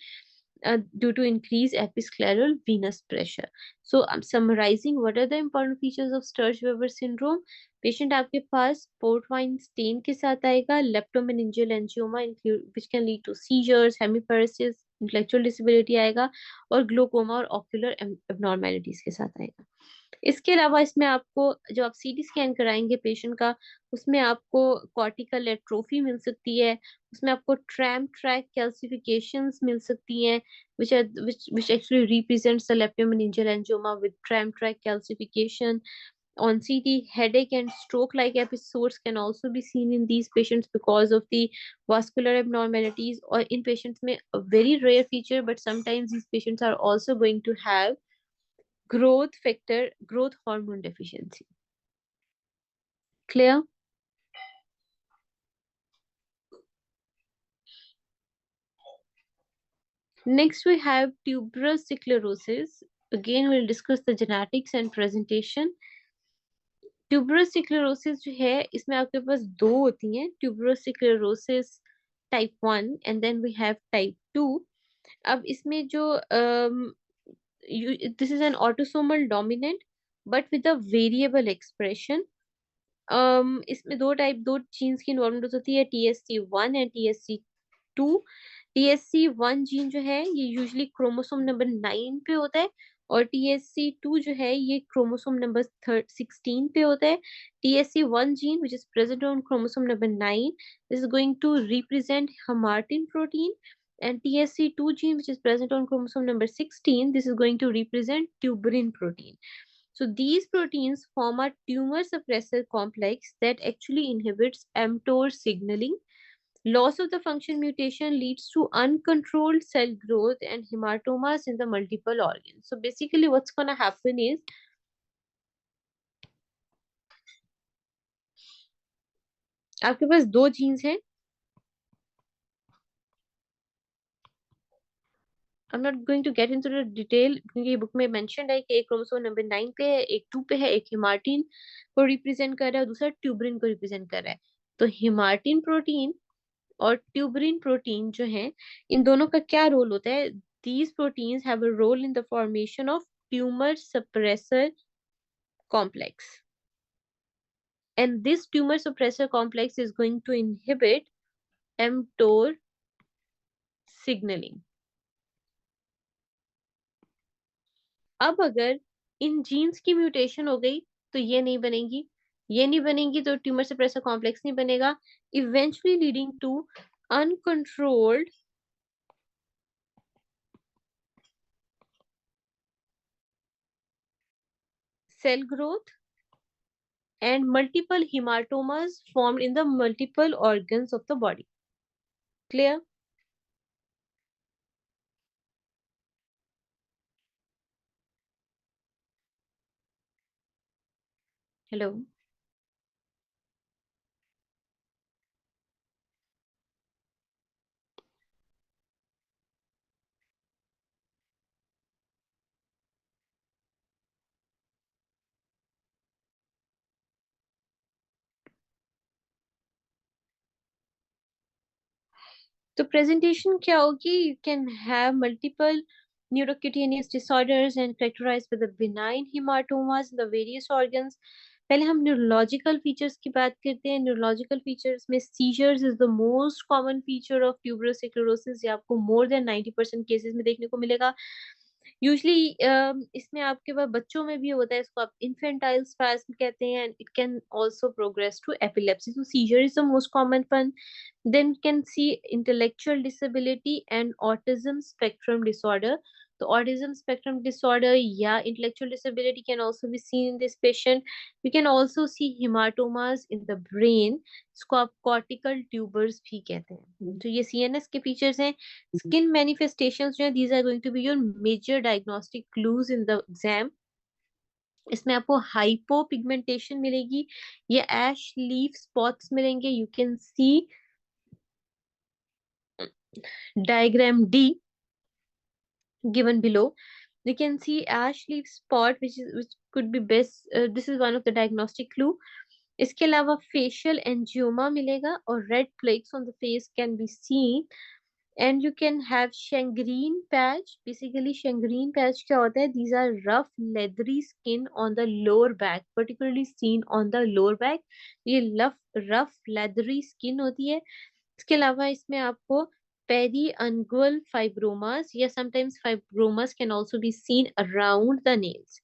due to increased episcleral venous pressure. So I'm summarizing what are the important features of Sturge-Weber syndrome. Patient आपके पास port wine stain के साथ आएगा, leptomeningeal angioma which can lead to seizures, hemiparesis, intellectual disability आएगा, और glaucoma और ocular abnormalities के साथ आएगा. इसके अलावा इसमें आपको जो आप सीटी स्कैन कराएंगे पेशेंट का, उसमें आपको कॉर्टिकल एट्रोफी मिल सकती है, उसमें आपको ट्रैम ट्रैक कैल्सिफिकेशंस मिल सकती हैं, which actually represents the leptomeningeal angioma with tram track calcification. On CT, headache and stroke-like episodes can also be seen in these patients because of the vascular abnormalities, or in patients में a very rare feature, but sometimes these patients are also going to have growth hormone deficiency. Clear? Next we have tuberous sclerosis. Again we'll discuss the genetics and presentation. Tuberous sclerosis जो है, इसमें आपके पास दो होती हैं, tuberous sclerosis type 1 and then we have type 2. अब इसमें जो this is an autosomal dominant but with a variable expression. इसमें दो जीन्स की इन्वॉल्वमेंट होती है, TSC1 and TSC2. TSC1 gene जो है ये यूजुअली क्रोमोसोम नंबर 9 पे होता है, और TSC2 जो है ये क्रोमोसोम नंबर 16 पे होता है. TSC1 gene which is present on chromosome number 9, this is going to represent hamartin protein, and TSC2 gene which is present on chromosome number 16, this is going to represent tuberin protein. So these proteins form a tumor suppressor complex that actually inhibits mTOR signaling. Loss of the function mutation leads to uncontrolled cell growth and hematomas in the multiple organs. So basically what's going to happen is आपके पास दो jeans हैं. I'm not going to get into the detail क्योंकि ये book में mentioned है कि एक क्रोमोसोम नंबर 9 पे है, एक 2 पे है, एक हेमार्टिन को रिप्रेजेंट कर रहा है और दूसरा ट्यूबरिन को रिप्रेजेंट कर रहा है. तो हेमार्टिन प्रोटीन और ट्यूबरिन प्रोटीन जो है, इन दोनों का क्या रोल होता है? These proteins have a role in the formation of tumor suppressor complex, and this tumor suppressor complex is going to inhibit mTOR signaling. अब अगर इन जीन्स की म्यूटेशन हो गई तो ये नहीं बनेगी, ये नहीं बनेगी तो ट्यूमर सप्रेसर कॉम्प्लेक्स नहीं बनेगा, eventually leading to uncontrolled cell growth and multiple hematomas formed in the multiple organs of the body. Clear? Hello. तो प्रेजेंटेशन क्या होगी? You can have multiple neurocutaneous disorders and characterized with benign hamartomas in the various organs. पहले हम neurological features की बात करते हैं। Neurological features में seizures is the most common feature of tuberous sclerosis. ये आपको मोर देन 90% केसेस में देखने को मिलेगा। यूजली इसमें आपके पास बच्चों में भी होता है, इसको आप इन्फेंटाइल स्पैस्म कहते हैं, and it can also progress to epilepsy. So seizure is the most common one. Then you can see intellectual disability and autism spectrum disorder. The autism spectrum disorder, yeah, intellectual disability can also be seen in this patient. You can also see hematomas in the brain. इसको आप cortical tubers भी कहते हैं। तो ये CNS के features हैं। Skin manifestations जो है, these are going to be your major diagnostic clues in the exam. इसमें आपको हाइपोपिगमेंटेशन मिलेगी, ये एश लीफ स्पॉट्स मिलेंगे। You can C diagram D given below. You can see ash leaf spot which could be best, this is one of the diagnostic clue. इसके अलावा facial angioma मिलेगा और red plaques on the face can be seen, and you can have Shangreen patch. Basically Shangreen patch क्या होता है? These are rough leathery skin on the lower back, particularly seen on the lower back. ये rough leathery skin होती है। इसके अलावा इसमें आपको periungual fibromas या sometimes fibromas can also be seen around the nails.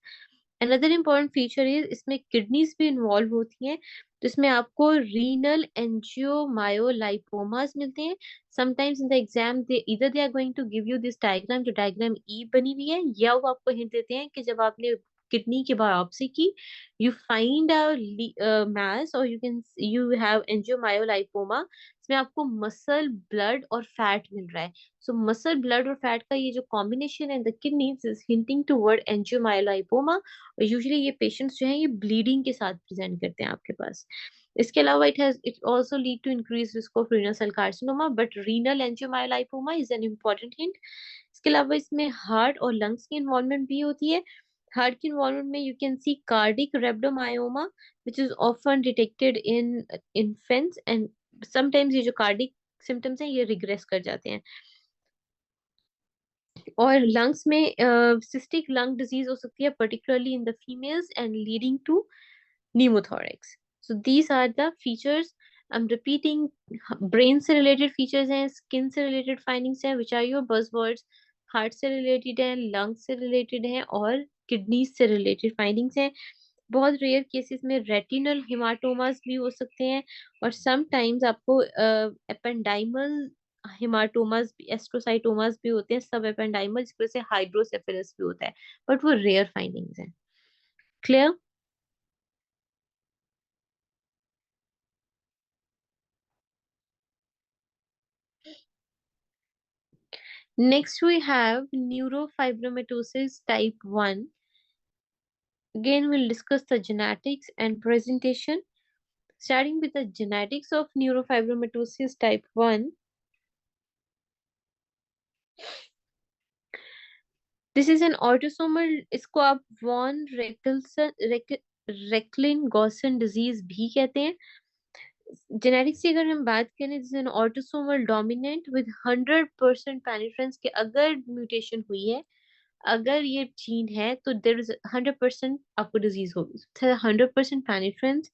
Another important feature is इसमें kidneys भी involve होती हैं, तो इसमें आपको renal angiomyolipomas मिलते हैं। Sometimes in the exam they either they are going to give you this diagram, जो diagram E बनी हुई है, या वो आपको hint देते हैं कि जब आपने किडनी की बायोप्सी की, you find a mass or you have angiomyolipoma, इसमें आपको मसल ब्लड और फैट मिल रहा है। सो मसल ब्लड और फैट का ये जो कॉम्बिनेशन है the kidneys is hinting toward angiomyolipoma, और यूजुअली ये पेशेंट्स जो हैं ये ब्लीडिंग के साथ प्रेजेंट करते हैं आपके पास। इसके अलावा it also lead to increase risk of renal cell carcinoma, but renal angiomyolipoma is an important hint. इसके अलावा इसमें हार्ट और लंग्स की इन्वॉल्वमेंट भी होती है। हार्ट की इन्वॉल्वमेंट में you can see cardiac rhabdomyoma which is often detected in infants, and sometimes ये जो कार्डिक सिम्टम्स हैं ये रिग्रेस कर जाते हैं। और लंग्स में सिस्टिक लंग डिजीज हो सकती है, particularly in the females, and leading to pneumothorax. So these are the features. I'm repeating, brain से related features हैं, skin से related findings हैं, which are your buzzwords. Heart से related हैं, lungs से related हैं, और kidneys से related findings हैं। बहुत रेयर केसेस में रेटिनल हेमाटोमास भी हो सकते हैं, और समटाइम्स आपको एपेंडाइमल हेमाटोमास एस्ट्रोसाइटोमास भी होते हैं, सब एपेंडाइमल, जिसकी वजह से हाइड्रोसेफेलस भी होता है, बट वो रेयर फाइंडिंग्स हैं। Clear? Next, we have neurofibromatosis type 1. Again, we'll discuss the genetics and presentation. Starting with the genetics of neurofibromatosis type 1. This is an autosomal, इसको आप वॉन रेक्लिन-गॉसन डिजीज भी कहते हैं। जेनेटिक्स की अगर हम बात करें, this is an autosomal dominant with 100% पेनिट्रेंस, के अगर म्यूटेशन हुई है, अगर ये जीन है, तो देयर इज 100% आपको डिजीज होगी। 100% penetrance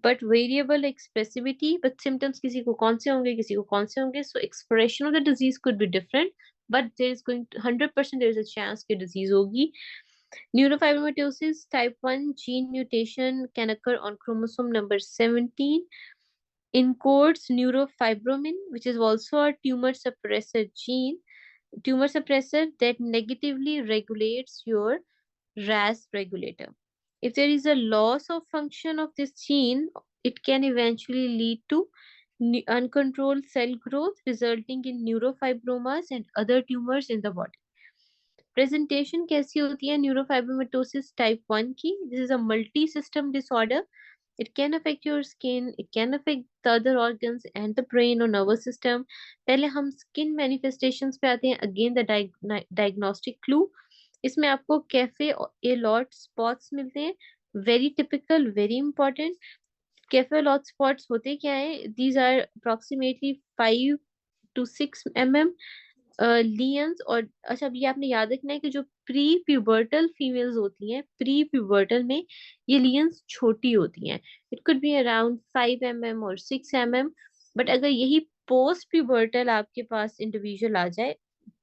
but variable expressivity, but symptoms किसी को कौन से होंगे, किसी को कौन से होंगे, so expression of the disease could be different, but there is going 100% there is a chance कि डिजीज होगी। Neurofibromatosis type 1 gene mutation can occur on chromosome number 17, encodes neurofibromin, which is also a tumor suppressor gene, tumor suppressor that negatively regulates your RAS regulator. If there is a loss of function of this gene, it can eventually lead to uncontrolled cell growth, resulting in neurofibromas and other tumors in the body. Presentation कैसी होती है neurofibromatosis type 1 की? This is a multi-system disorder. It can affect your skin, it can affect the other organs and the brain or nervous system. पहले हम skin manifestations पे आते हैं. Again the diagnostic clue. इसमें आपको कैफे एलॉट स्पॉट्स मिलते हैं, very typical, very important. Cafe au lait spots होते क्या है? These are approximately 5 to 6 mm lesions. और अच्छा, अब ये आपने याद रखना है कि जो प्री प्यूबर्टल फीमेल्स होती हैं, प्री प्यूबर्टल में ये लियंस छोटी होती हैं, it could be around 5 mm और 6 mm। बट अगर यही पोस्ट प्यूबर्टल आपके पास इंडिविजुअल आ जाए,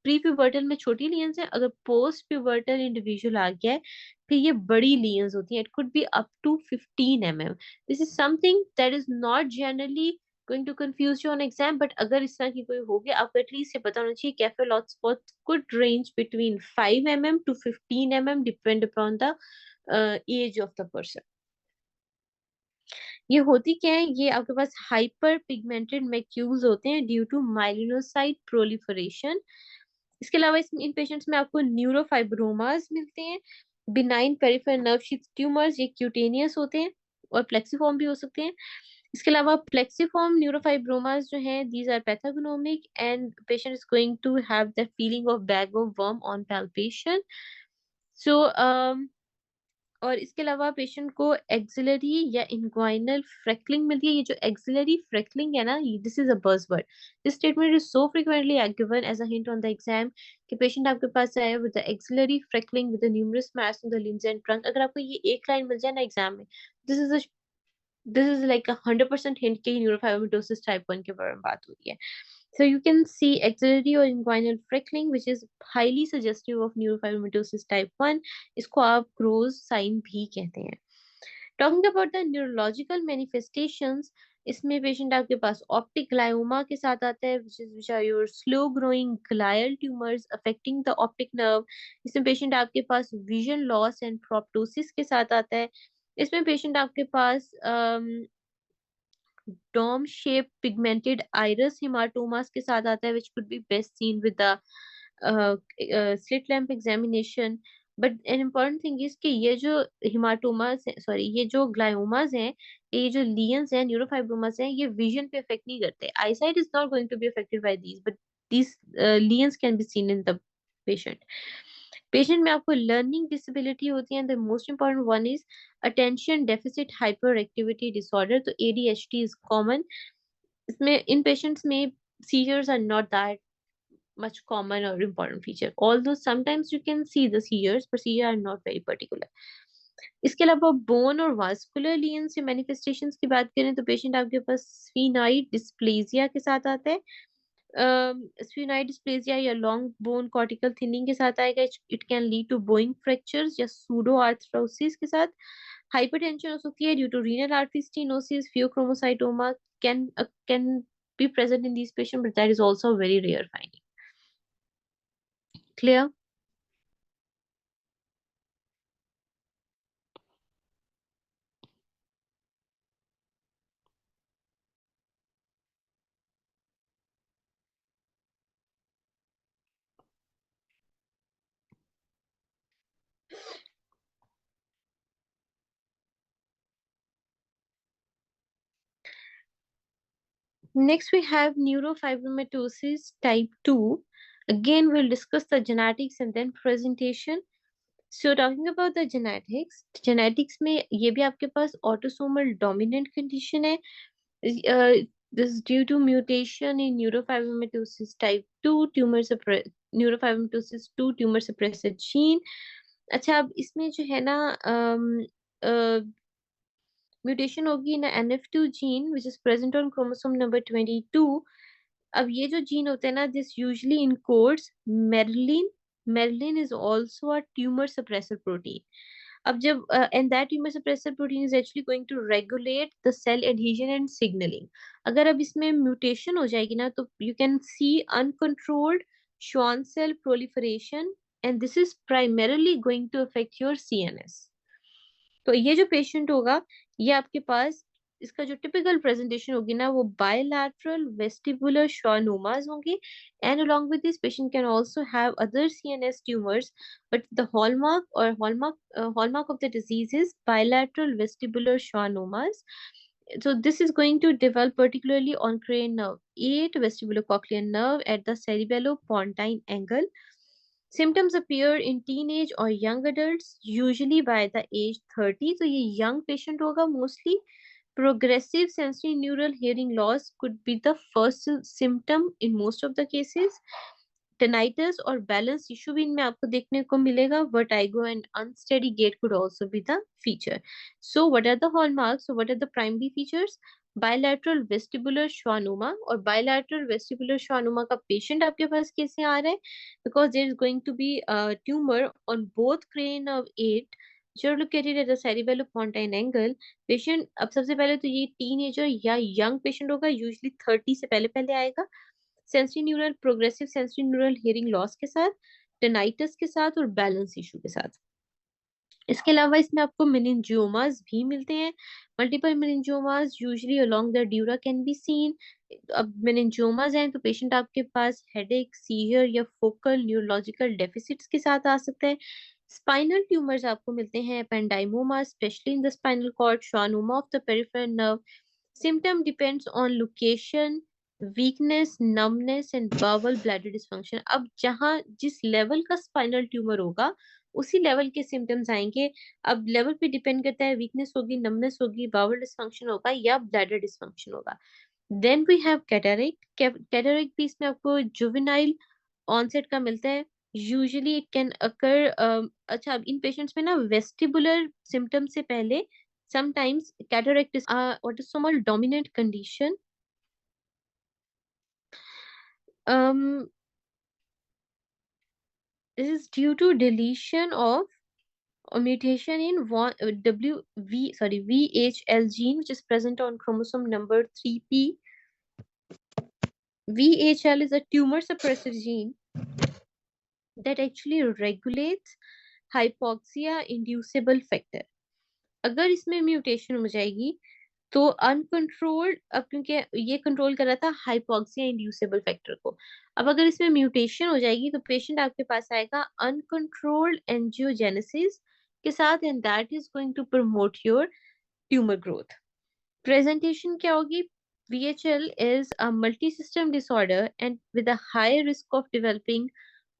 प्री प्यूबर्टल में छोटी लियंस है, अगर पोस्ट प्यूबर्टल इंडिविजुअल आ गया है फिर ये बड़ी लियंस होती हैं, it could be up to 15 mm। This is something that is not generally going to confuse you on exam, but अगर इस तरह की कोई हो गया, आपको एटलीस्ट ये पता होना चाहिए cafe hotspot could range between 5 mm to 15 mm depend upon the age of the person। ये होती क्या है, ये आपके पास हाइपर पिगमेंटेड मैक्यूल्स होते हैं ड्यू टू माइलिनोसाइट प्रोलिफरेशन। इसके अलावा इन पेशेंट्स में आपको न्यूरोफाइब्रोमास मिलते हैं, benign peripheral nerve sheath tumours, ये क्यूटेनियस होते हैं और प्लेक्सिफॉर्म भी हो सकते हैं। इसके अलावा प्लेक्सिफॉर्म न्यूरोफाइब्रोमास जो हैं, these are pathognomonic and patient is going to have the feeling of bag of worm on palpation. So और इसके अलावा पेशेंट को एक्सिलरी या इंग्वाइनल फ्रैक्लिंग मिलती है। ये जो एक्सिलरी फ्रैक्लिंग है ना, this is a buzzword. This statement is so frequently given as a hint on the exam कि पेशेंट आपके पास आया with the axillary freckling with the numerous mass on the limbs and trunk. अगर आपको ये एक लाइन मिल जाए ना एग्जाम में, दिस इज लाइक 100% हिंट कि न्यूरोफाइब्रोमाटोसिस टाइप 1 के बारे में बात हो रही है। So you can see axillary or inguinal freckling, which is highly suggestive of neurofibromatosis type 1. इसको आप Crow's sign भी कहते हैं। Talking about the neurological manifestations, इसमें पेशेंट आपके पास ऑप्टिक ग्लायोमा के साथ आता है, which are your slow growing glial tumors affecting the optic nerve। इसमें पेशेंट आपके पास vision loss and proptosis के साथ आता है। इसमें पेशेंट आपके पास dome shaped pigmented iris hematomas के साथ आता है, which could be best seen with the slit lamp examination। But an important thing is कि ये जो हेमाटोमास है, सॉरी, ये जो ग्लायोमास हैं, ये जो लियंस हैं, न्यूरोफाइब्रोमास हैं, ये विजन पे अफेक्ट नहीं करते। Eyesight is not going to be affected by these, but these lesions can be seen in the patient. Patient में आपको लर्निंग डिसेबिलिटी होती है, the most important one is attention deficit hyperactivity disorder, तो ADHD is common. इसमें इन patients में seizures are not that much common or important feature, although sometimes you can see the seizures, but seizures are not very particular। इसके अलावा bone और vascular लियन से manifestations की बात करें तो पेशेंट आपके पास स्फीनाइड डिस्प्लेजिया के साथ आता है। स्फीनाइड डिस्प्लेजिया या लॉन्ग बोन कॉर्टिकल थिनिंग के साथ आएगा। It can lead to bowing fractures या सूडो आर्थरोसिस के साथ। हाइपरटेंशन हो सकती है due to renal artery stenosis. Phaeochromocytoma can be present in these patients, but that is also a very rare finding। Clear? Next, we have neurofibromatosis type 2. Again, we'll discuss the genetics and then presentation. So, talking about the genetics में ये भी आपके पास autosomal dominant condition है। This is due to mutation in neurofibromatosis type 2 neurofibromatosis 2 tumor suppressor gene। अच्छा, अब इसमें जो है ना म्यूटेशन होगी ना NF2 gene which is present on chromosome number 22। अब ये जो जीन होते हैं ना, this usually encodes merlin. Merlin is also a tumour suppressor protein. अब जब and that tumour suppressor protein is actually going to regulate the cell adhesion and signalling. अगर अब इसमें म्यूटेशन हो जाएगी ना, तो you can see uncontrolled Schwann cell proliferation and this is primarily going to affect your CNS। तो ये जो पेशेंट होगा, ये आपके पास इसका जो टिपिकल प्रेजेंटेशन होगी ना, वो बायलैटरल वेस्टिबुलर schwannomas होंगी, and along with this patient can also have other CNS tumors, but the hallmark of the disease is bilateral vestibular schwannomas। So this is going to develop particularly on cranial nerve 8 vestibulocochlear nerve at the cerebellopontine angle। Symptoms appear in teenage or young adults, usually by the age 30। तो ये young patient होगा mostly, Progressive sensory neural hearing loss could be the first symptom in most of the cases. Tinnitus और balance issue भी इनमें आपको देखने को मिलेगा. Vertigo and unsteady gait could also be the feature. So what are the hallmarks? So what are the primary features? Bilateral vestibular schwannoma और bilateral vestibular schwannoma का patient आपके पास कैसे आ रहा है? Because there is going to be a tumor on both cranial nerve 8 which are located at the cerebellopontine angle. Patient अब सबसे पहले तो ये teenager या young patient होगा, usually 30 से पहले पहले आएगा. Sensory neural progressive sensory neural hearing loss के साथ, टेनाइटिस के साथ और बैलेंस इशू के साथ. इसके अलावा इसमें आपको मेनिंजियोमास भी मिलते हैं. Multiple meningiomas usually along the dura can be seen. अब मेनिंजियोमास हैं तो पेशेंट आपके पास हेडेक, सीजर या फोकल न्यूरोलॉजिकल डेफिसिट्स के साथ आ सकता है. स्पाइनल ट्यूमर्स आपको मिलते हैं ependymoma specially in the spinal cord, schwannoma of the peripheral nerve. Symptom depends on location, weakness, numbness and bowel bladder dysfunction. अब जहां जिस लेवल का स्पाइनल ट्यूमर होगा उसी लेवल के सिम्टम्स आएंगे. अब लेवल पे डिपेंड करता है, वीकनेस होगी, नमनेस होगी, बावल डिसफंक्शन होगा या ब्लैडर डिसफंक्शन होगा. Then we have cataract. Cataract भी इसमें आपको जुवेनाइल ऑनसेट का मिलता है. Usually it can occur. अच्छा, अब इन पेशेंट्स में ना वेस्टिबुलर सिम्टम से पहले sometimes cataract is autosomal dominant condition. This is due to deletion of or mutation in VHL gene, which is present on chromosome number 3p. VHL is a tumor suppressor gene that actually regulates hypoxia inducible factor. अगर इसमें mutation हो जाएगी तो uncontrolled, अब क्योंकि ये control कर रहा था हाइपोक्सिया इंड्यूसेबल फैक्टर को, अब अगर इसमें म्यूटेशन हो जाएगी तो पेशेंट आपके पास आएगा अनकंट्रोल्ड एंजियोजेनेसिस के साथ, and that is going to promote your tumour growth. Presentation क्या होगी? VHL is a multi-system disorder and with a high risk of developing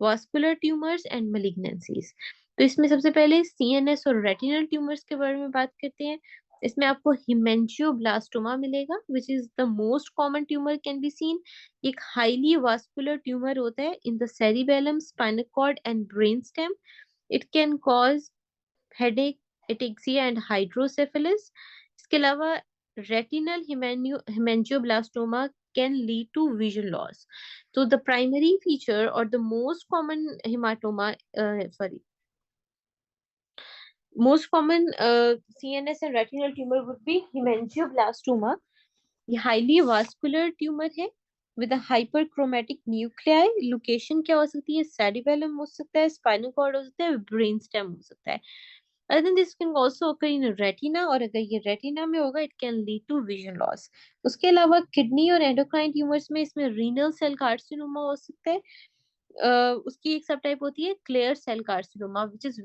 vascular tumors and malignancies. तो इसमें सबसे पहले CNS और रेटिनल ट्यूमर्स के बारे में बात करते हैं. इसमें आपको हेमेंजियोब्लास्टोमा मिलेगा which is the most common tumor can be seen. एक highly vascular tumor होता है in the cerebellum, spinal cord and brainstem. It can cause headache, ataxia and hydrocephalus. इसके अलावा retinal hemangioblastoma can lead to vision loss. So the primary feature or the most common hematoma, most common CNS and retinal tumor would be hemangioblastoma. ये highly vascular tumor है with a hyperchromatic nuclei. Location क्या हो सकती है? cerebellum हो सकता है, spinal cord हो सकता है, brainstem हो सकता है. Other than this can also occur in retina, और अगर ये retina में होगा it can lead to vision loss. उसके अलावा किडनी और एंडोक्राइन ट्यूमर्स में इसमें रीनल सेल कार्सिनोमा हो सकता है. उसकी एक सब टाइप होती है clear cell carcinoma which is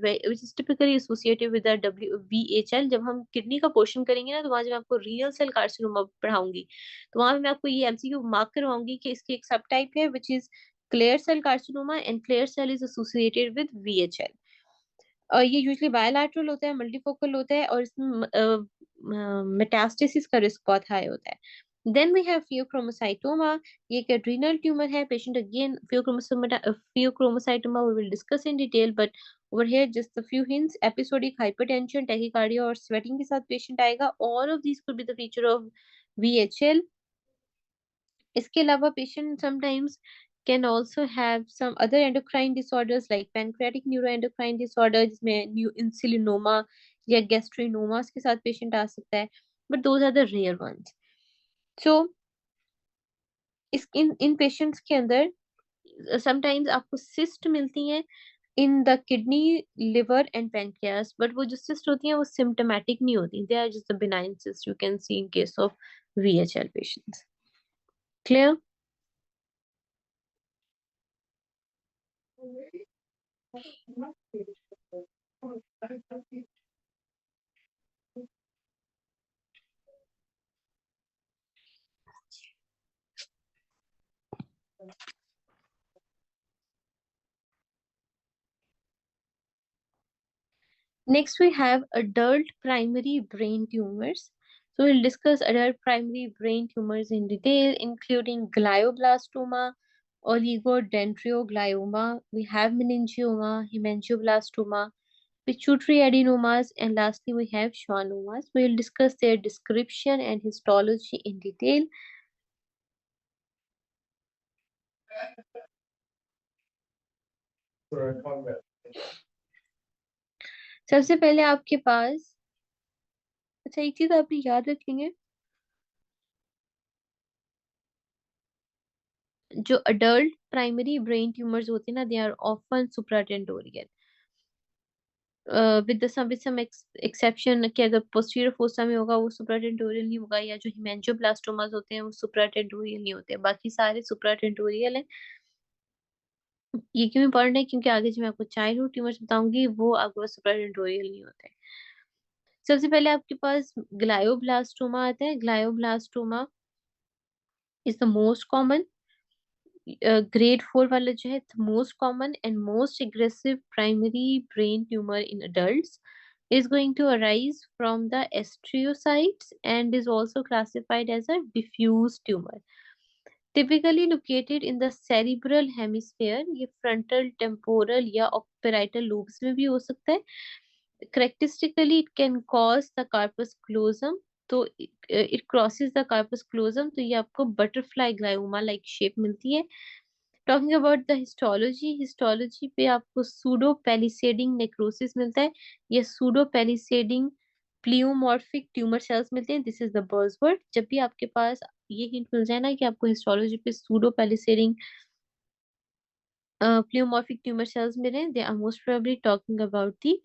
typically associated with the VHL. जब हम किडनी का पोर्शन करेंगे ना तो वहां जब आपको रीनल सेल कार्सिनोमा पढ़ाऊंगी तो वहां मैं आपको ये MCQ मार्क करवाऊंगी कि इसकी एक सब टाइप है which is clear cell carcinoma and clear cell is associated with VHL. ये यूजुअली बायलैटरल होता है, मल्टीफोकल होता है और इसमें मेटास्टेसिस का रिस्क बहुत हाई होता है. Then we have phaeochromocytoma. ये एक एड्रीनल ट्यूमर है. Patient again phaeochromocytoma we will discuss in detail, but over here just a few hints. Episodic hypertension, tachycardia और स्वेटिंग के साथ पेशेंट आएगा. All of these could be the feature of VHL. इसके अलावा patient sometimes can also have some other endocrine disorders like pancreatic neuroendocrine disorder जिसमें new insulinoma या gastrinomas के साथ पेशेंट आ सकता है, but those are the rare ones. So in patients के अंदर sometimes आपको cyst मिलती हैं in the kidney, liver and pancreas, but वो जो cyst होती हैं वो symptomatic नहीं होती, they are just the benign cysts you can see in case of VHL patients. Clear? Next we have adult primary brain tumors. So we'll discuss adult primary brain tumors in detail, including glioblastoma, oligodendroglioma, we have meningioma, hemangioblastoma, pituitary adenomas, and lastly we have schwannomas. We'll discuss their description and histology in detail. सबसे पहले आपके पास, अच्छा एक चीज आपने याद रखेंगे, जो अडल्ट प्राइमरी ब्रेन ट्यूमर्स होते हैं ना, they are often supratentorial with some exception कि अगर posterior fossa में होगा वो सुप्राटेंटोरियल नहीं होगा, या जो हेमेंजियोब्लास्टोमास होते हैं वो सुप्राटेंटोरियल नहीं होते, बाकी सारे सुप्राटेंटोरियल हैं। ये क्यों इम्पोर्टेंट है, क्योंकि आगे जो मैं आपको चाइल्डहुड ट्यूमर्स बताऊंगी वो आपको सुप्राटेंटोरियल नहीं होते। सबसे पहले आपके पास ग्लायोब्लास्टोमा आता है। Glioblastoma is the most common, grade 4 वाला जो है, most common and most aggressive primary brain tumour in adults is going to arise from the astrocytes and is also classified as a diffuse tumor, typically located in the cerebral hemisphere। ये frontal, temporal या parietal lobes में भी हो सकता है। Characteristically it can cause the corpus callosum, तो it crosses the corpus callosum, तो ये आपको butterfly glioma like shape मिलती है। Talking about the histology, histology पे आपको सूडो पैलिसेडिंग नेक्रोसिस मिलता है, ये pseudo palisading pleomorphic tumour sales मिलते हैं। This is the buzzword. जब भी आपके पास ये हिंट मिल जाए ना कि आपको हिस्टोलॉजी पे pseudo palisading pleomorphic tumour cells मिले, they are most probably talking about the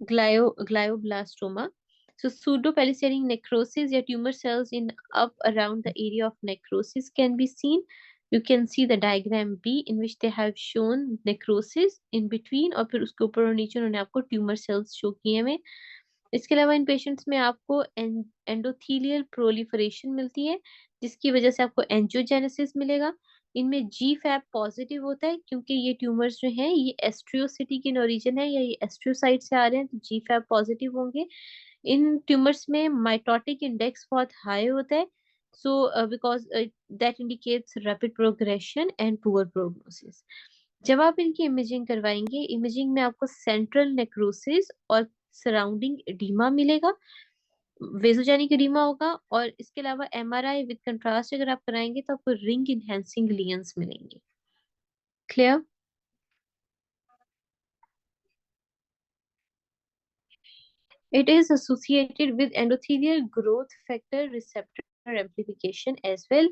glioblastoma. So pseudopellicerating necrosis या tumor cells in up around the area of necrosis can be seen. You can see the diagram B in which they have shown necrosis in between, और फिर उसके ऊपर और नीचे उन्होंने आपको tumor cells show किए हुए। इसके अलावा इन पेशेंट्स में आपको एंडोथेलियल प्रोलिफरेशन मिलती है, जिसकी वजह से आपको एंजियोजेनेसिस मिलेगा। इनमें GFAP पॉजिटिव होता है, क्योंकि ये ट्यूमर्स जो हैं ये एस्ट्रियोसिटी इन ओरिजिन है या ये एस्ट्रियोसाइट से आ रहे हैं, तो GFAP पॉजिटिव होंगे। इन ट्यूमर्स में माइटोटिक इंडेक्स बहुत हाई होता है, so because that indicates rapid progression and poor prognosis. जब आप इनकी इमेजिंग करवाएंगे, इमेजिंग में आपको सेंट्रल नेक्रोसिस और सराउंडिंग एडीमा मिलेगा, वेसोजेनिक एडीमा होगा, और इसके अलावा MRI विद कंट्रास्ट अगर आप कराएंगे तो आपको रिंग इनहेंसिंग लियंस मिलेंगे। Clear? It is associated with endothelial growth factor receptor amplification as well.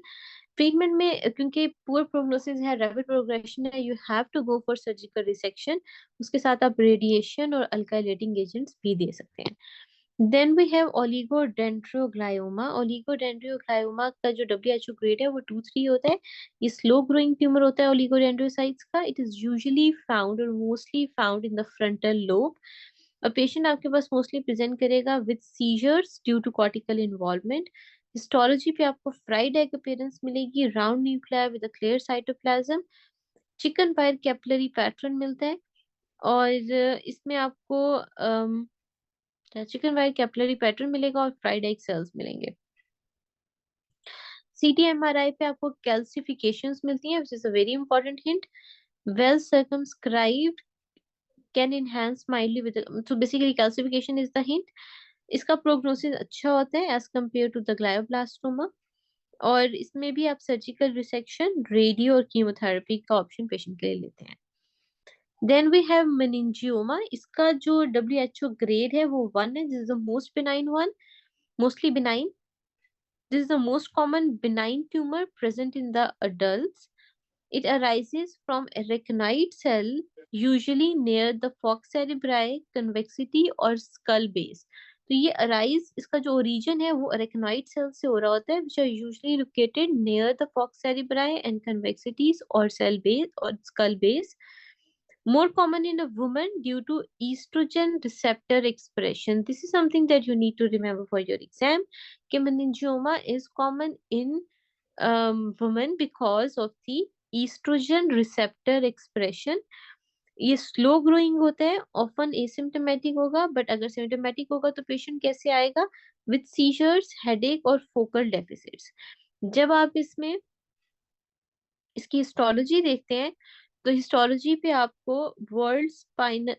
Treatment में क्योंकि पुअर प्रोग्नोसिस है, रैपिड प्रोग्रेशन है, you have to go for surgical resection. उसके साथ आप रेडिएशन और अल्काइलेटिंग एजेंट्स भी दे सकते हैं। Then we have oligodendroglioma. Oligodendroglioma का जो WHO ग्रेड है वो 2-3 होता है। ये स्लो ग्रोइंग ट्यूमर होता है ओलिगोडेंड्रोसाइट्स का। इट इज यूजुअली फाउंड और mostly found in the frontal lobe. Patient आपके पास मोस्टली प्रेजेंट करेगा with seizures due to cortical involvement. Histology पे आपको फ्राइड एग अपीयरेंस मिलेगी, round nuclear with a clear cytoplasm, chicken wire capillary pattern मिलता है, और इसमें आपको चिकन वायर कैपिलरी पैटर्न मिलेगा और फ्राइड एग सेल्स मिलेंगे। CT MRI पे आपको कैल्सिफिकेशंस मिलती हैं, which is a very important hint. Well circumscribed can enhance mildly with so basically calcification is the hint. इसका प्रोग्नोसिस अच्छा होता है as compare to the glioblastoma, और इसमें भी आप सर्जिकल रिसेक्शन, रेडियो और कीमोथेरेपी का ऑप्शन पेशेंट के लिए लेते हैं। Then we have meningioma. इसका जो WHO ग्रेड है वो 1 है। This is the most benign one, mostly benign. This is the most common benign tumor present in the adults. It arises from arachnoid cell, usually near the fox cerebri, convexity और skull base. तो ये arise, इसका जो origin है वो arachnoid cell से हो रहा होता है, which are usually located near the fox cerebri and convexities or cell base or skull base. More common in a woman due to estrogen receptor expression. This is something that you need to remember for your exam. Meningioma is common in women because of the estrogen receptor expression. ये slow growing होता है, often asymptomatic होगा, but अगर symptomatic होगा तो patient कैसे आएगा? With seizures, headache और फोकल डेफिसिट्स। जब आप इसमें इसकी हिस्टोलॉजी देखते हैं तो हिस्टोलॉजी पे आपको वर्ल्ड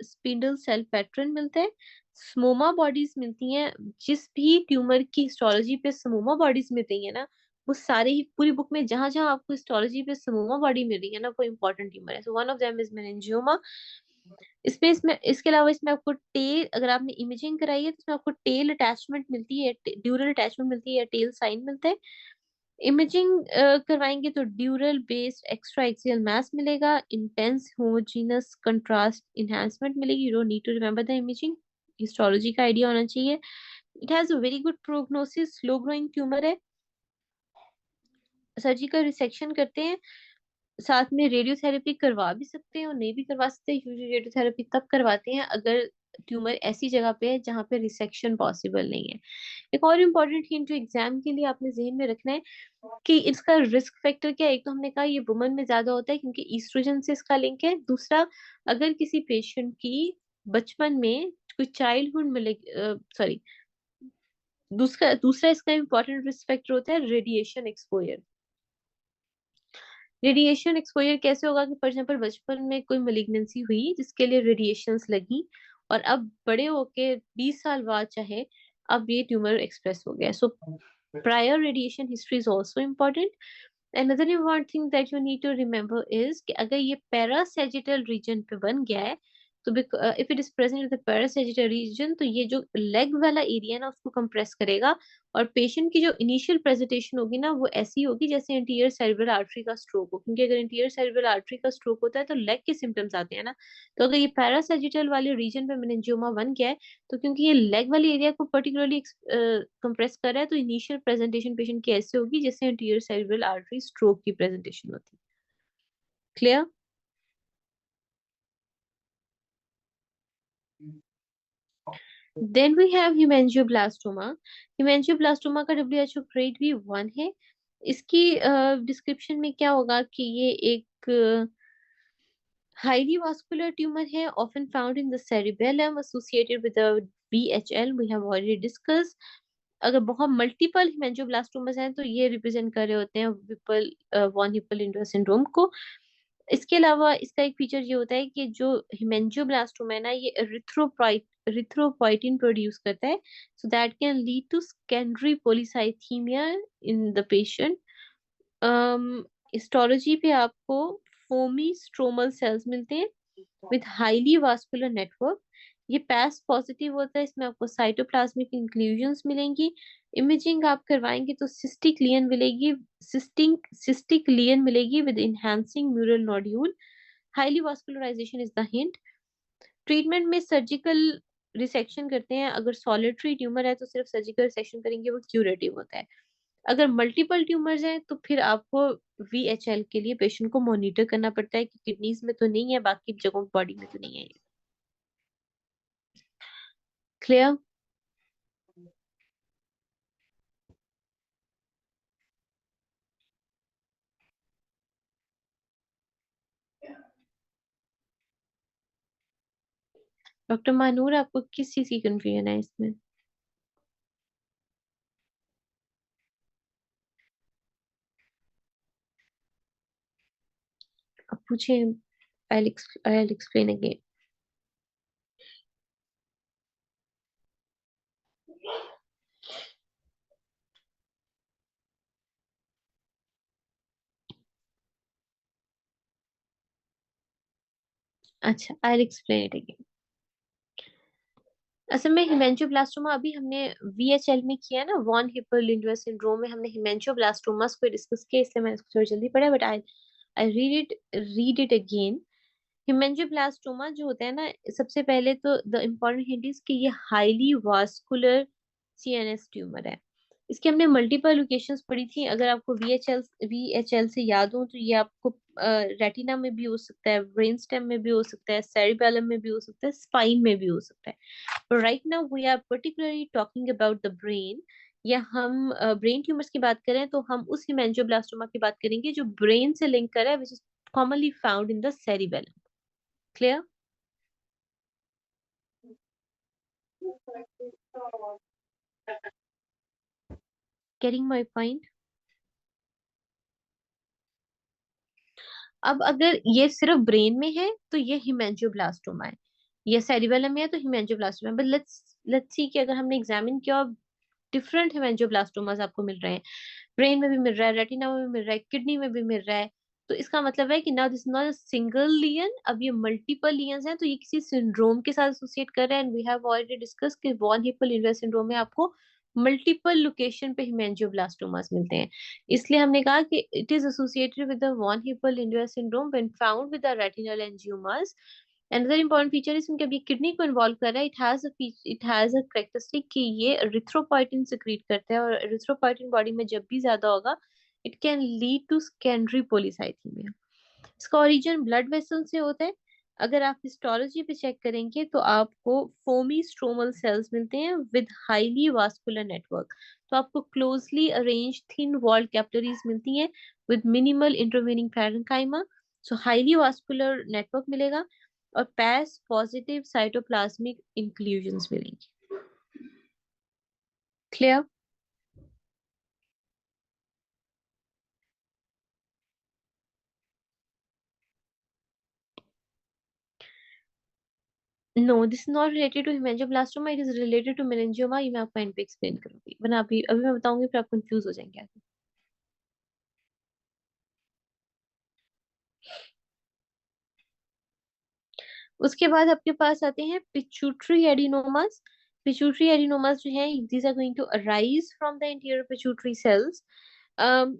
स्पिंडल सेल पैटर्न मिलता है, स्मोमा बॉडीज मिलती हैं। जिस भी ट्यूमर की हिस्टोलॉजी पे स्मोमा बॉडीज मिल रही है ना, वो सारे ही पूरी बुक में जहां जहां आपको हिस्टोलॉजी पे स्मोमा बॉडी मिल रही है ना, वो इंपॉर्टेंट ट्यूमर है। So one of them is meningioma. इसमें इसके अलावा इसमें आपको टेल, अगर आपने इमेजिंग कराई है तो इसमें आपको टेल अटैचमेंट मिलती है, ड्यूरल अटैचमेंट मिलती है, टेल साइन मिलता है। इमेजिंग करवाएंगे तो dural based extra axial mass मिलेगा, इंटेंस होमोजेनस कंट्रास्ट इनहैंसमेंट मिलेगी। You don't need to remember the imaging, histology का आइडिया होना चाहिए। It has a very good prognosis, slow growing tumour है। सर्जिकल रिसेक्शन करते हैं, साथ में रेडियोथेरेपी करवा भी सकते हैं और नहीं भी करवा सकते। यूजुअली रेडियोथेरेपी तब करवाते हैं अगर ट्यूमर ऐसी जगह पे है जहाँ पे रिसेक्शन पॉसिबल नहीं है। एक और इम्पोर्टेंट हिंट जो एग्जाम के लिए आपने जहन में रखना है कि इसका रिस्क फैक्टर क्या है। एक तो हमने कहा ये वुमन में ज्यादा होता है क्योंकि ईस्ट्रोजन से इसका लिंक है। दूसरा, अगर किसी पेशेंट की बचपन में कोई चाइल्डहुड मिले, सॉरी, दूसरा दूसरा इसका इम्पोर्टेंट रिस्क फैक्टर होता है रेडिएशन एक्सपोजर। रेडिएशन एक्सपोजर कैसे होगा कि फॉर एग्जाम्पल बचपन में कोई मलिग्नेंसी हुई जिसके लिए रेडिएशंस लगी, और अब बड़े होके 20 साल बाद चाहे अब ये ट्यूमर एक्सप्रेस हो गया। So prior radiation history is also important. Another important thing that you need to remember is कि अगर ये parasagittal region पे बन गया है तो if it is present in the parasagittal region तो ये जो लेग वाला एरिया है ना उसको कंप्रेस करेगा, और पेशेंट की जो इनिशियल प्रेजेंटेशन होगी ना वो ऐसी होगी जैसे इंटीरियर सेरिब्रल आर्टरी का स्ट्रोक हो। क्योंकि अगर इंटीरियर सेरिब्रल आर्टरी का स्ट्रोक होता है तो लेग के सिम्टम्स आते हैं ना, तो अगर ये पैरासैजिटल वाले रीजन पे मेनिंजियोमा बन गया है तो क्योंकि ये लेग वाले एरिया को पर्टिकुलरली कंप्रेस कर रहा है तो इनिशियल प्रेजेंटेशन पेशेंट की ऐसे होगी जैसे इंटीरियर सेरिब्रल आर्टरी स्ट्रोक की प्रेजेंटेशन होती है। Clear? Then we have hemangioblastomma. Hemangioblastomma का WHO ग्रेड भी 1 है। इसकी डिस्क्रिप्शन में क्या होगा कि ये एक highly vascular tumor है, often found in the cerebellum associated with the VHL we have already discussed. अगर बहुत मल्टीपल हेमेंजियोब्लास्टोमास हैं तो ये रिप्रेजेंट कर रहे होते हैं विपल वॉन हिप्पल-लिंडर सिंड्रोम को। इसके अलावा इसका एक फीचर ये होता है कि जो हेमेंजियोब्लास्टोमा है ना ये एरिथ्रोपोइटिन प्रोड्यूस करता है, so that can lead to secondary polycythaemia in the patient. Histology पे आपको फोमी स्ट्रोमल सेल्स मिलते हैं विथ हाईली वास्कुलर नेटवर्क। ये पैस पॉजिटिव होता है, इसमें आपको साइटोप्लाज्मिक इंक्लूजन्स मिलेंगी। इमेजिंग आप करवाएंगे तो सिस्टिक लियन मिलेगी, सिस्टिक लियन मिलेगी with enhancing mural nodule. Highly vascularization is the hint. Treatment में सर्जिकल रिसेक्शन करते हैं। अगर सॉलिटरी ट्यूमर है तो सिर्फ सर्जिकल रिसेक्शन करेंगे, वो क्यूरेटिव होता है। अगर मल्टीपल ट्यूमर्स हैं तो फिर आपको VHL के लिए पेशेंट को मॉनिटर करना पड़ता है कि किडनीज में तो नहीं है, बाकी जगहों बॉडी में तो नहीं है। क्लियर? डॉक्टर मानूर, आपको किस चीज की कंफ्यूजन है इसमें? आप पूछिए, I'll explain again. अच्छा, I'll explain it again. असल में हेमेंजियोब्लास्टोमा अभी हमने VHL में किया ना, वॉन हिप्पल-लिंडर सिंड्रोम में हमने हेमेंजियोब्लास्टोमास को डिस्कस किया, इसलिए मैंने इसको थोड़ा जल्दी पढ़ा, but I read it again. Hemangioblastoma जो होता है ना, सबसे पहले तो द इम्पोर्टेंट हिंट इज कि ये हाईली वास्कुलर CNS ट्यूमर है। इसकी हमने मल्टीपल लोकेशंस पढ़ी थी। अगर आपको VHL से याद हो तो ये आपको रेटिना में भी हो सकता है, ब्रेन स्टेम में भी हो सकता है, सेरिबेलम में भी हो सकता है, स्पाइन में भी हो सकता है। But right now we are particularly talking about the brain, या हम ब्रेन ट्यूमर्स की बात करें तो हम उस हेमेंजियोब्लास्टोमा की बात करेंगे जो ब्रेन से लिंक कर है, which is commonly found in the cerebellum. Clear? Getting my point? अब अगर ये सिर्फ ब्रेन में है तो ये हिमेंजियोब्लास्टोमा है, ये सेरिबेलम में है तो हिमेंजियोब्लास्टोमा। बट लेट्स सी कि अगर हमने एग्जामिन किया, डिफरेंट हिमेंजियोब्लास्टोमास आपको मिल रहे हैं, ब्रेन में भी मिल रहा है, रेटिना में भी मिल रहा है, किडनी में भी मिल रहा है, तो इसका मतलब है कि now this not a single lesion, अब ये मल्टीपल लियंस हैं, तो ये किसी सिंड्रोम के साथ एसोसिएट कर रहे हैं। And we have already discuss कि वॉन हिपल इन्वर्स सिंड्रोम में आपको मल्टीपल लोकेशन पे हिमेंजियोब्लास्टोमास मिलते हैं, इसलिए हमने कहा कि it is associated with the von Hippel inverse syndrome when found with the retinal angiomas. Another important feature is क्योंकि अभी किडनी को इन्वॉल्व कर रहा है, इट हैज अ करेक्टरिस्टिक कि ये एरिथ्रोपोइटिन सिक्रीट करता है, और एरिथ्रोपोइटिन बॉडी में जब भी ज्यादा होगा it can lead to secondary polycythemia. इसका ओरिजिन ब्लड वेसल से होता है। अगर आप हिस्टोलॉजी पे चेक करेंगे तो आपको फोमी स्ट्रोमल सेल्स मिलते हैं विद हाईली वास्कुलर नेटवर्क, तो आपको closely arrange thin walled capillaries मिलती हैं with minimal intervening parenchyma, so highly vascular network मिलेगा, और पैस पॉजिटिव साइटोप्लाज्मिक इंक्लूजन्स मिलेंगे। Clear? No, this is not related to hemangioblastoma, it is related to meningioma. ये मैं आपको एंड पे explain करूंगी, वरना अभी अभी मैं बताऊंगी फिर आप कंफ्यूज हो जाएंगे आगे। उसके बाद आपके पास आते हैं पिट्यूटरी एडिनोमास। पिट्यूटरी एडिनोमास जो है, these are going to arise from the interior pituitary cells.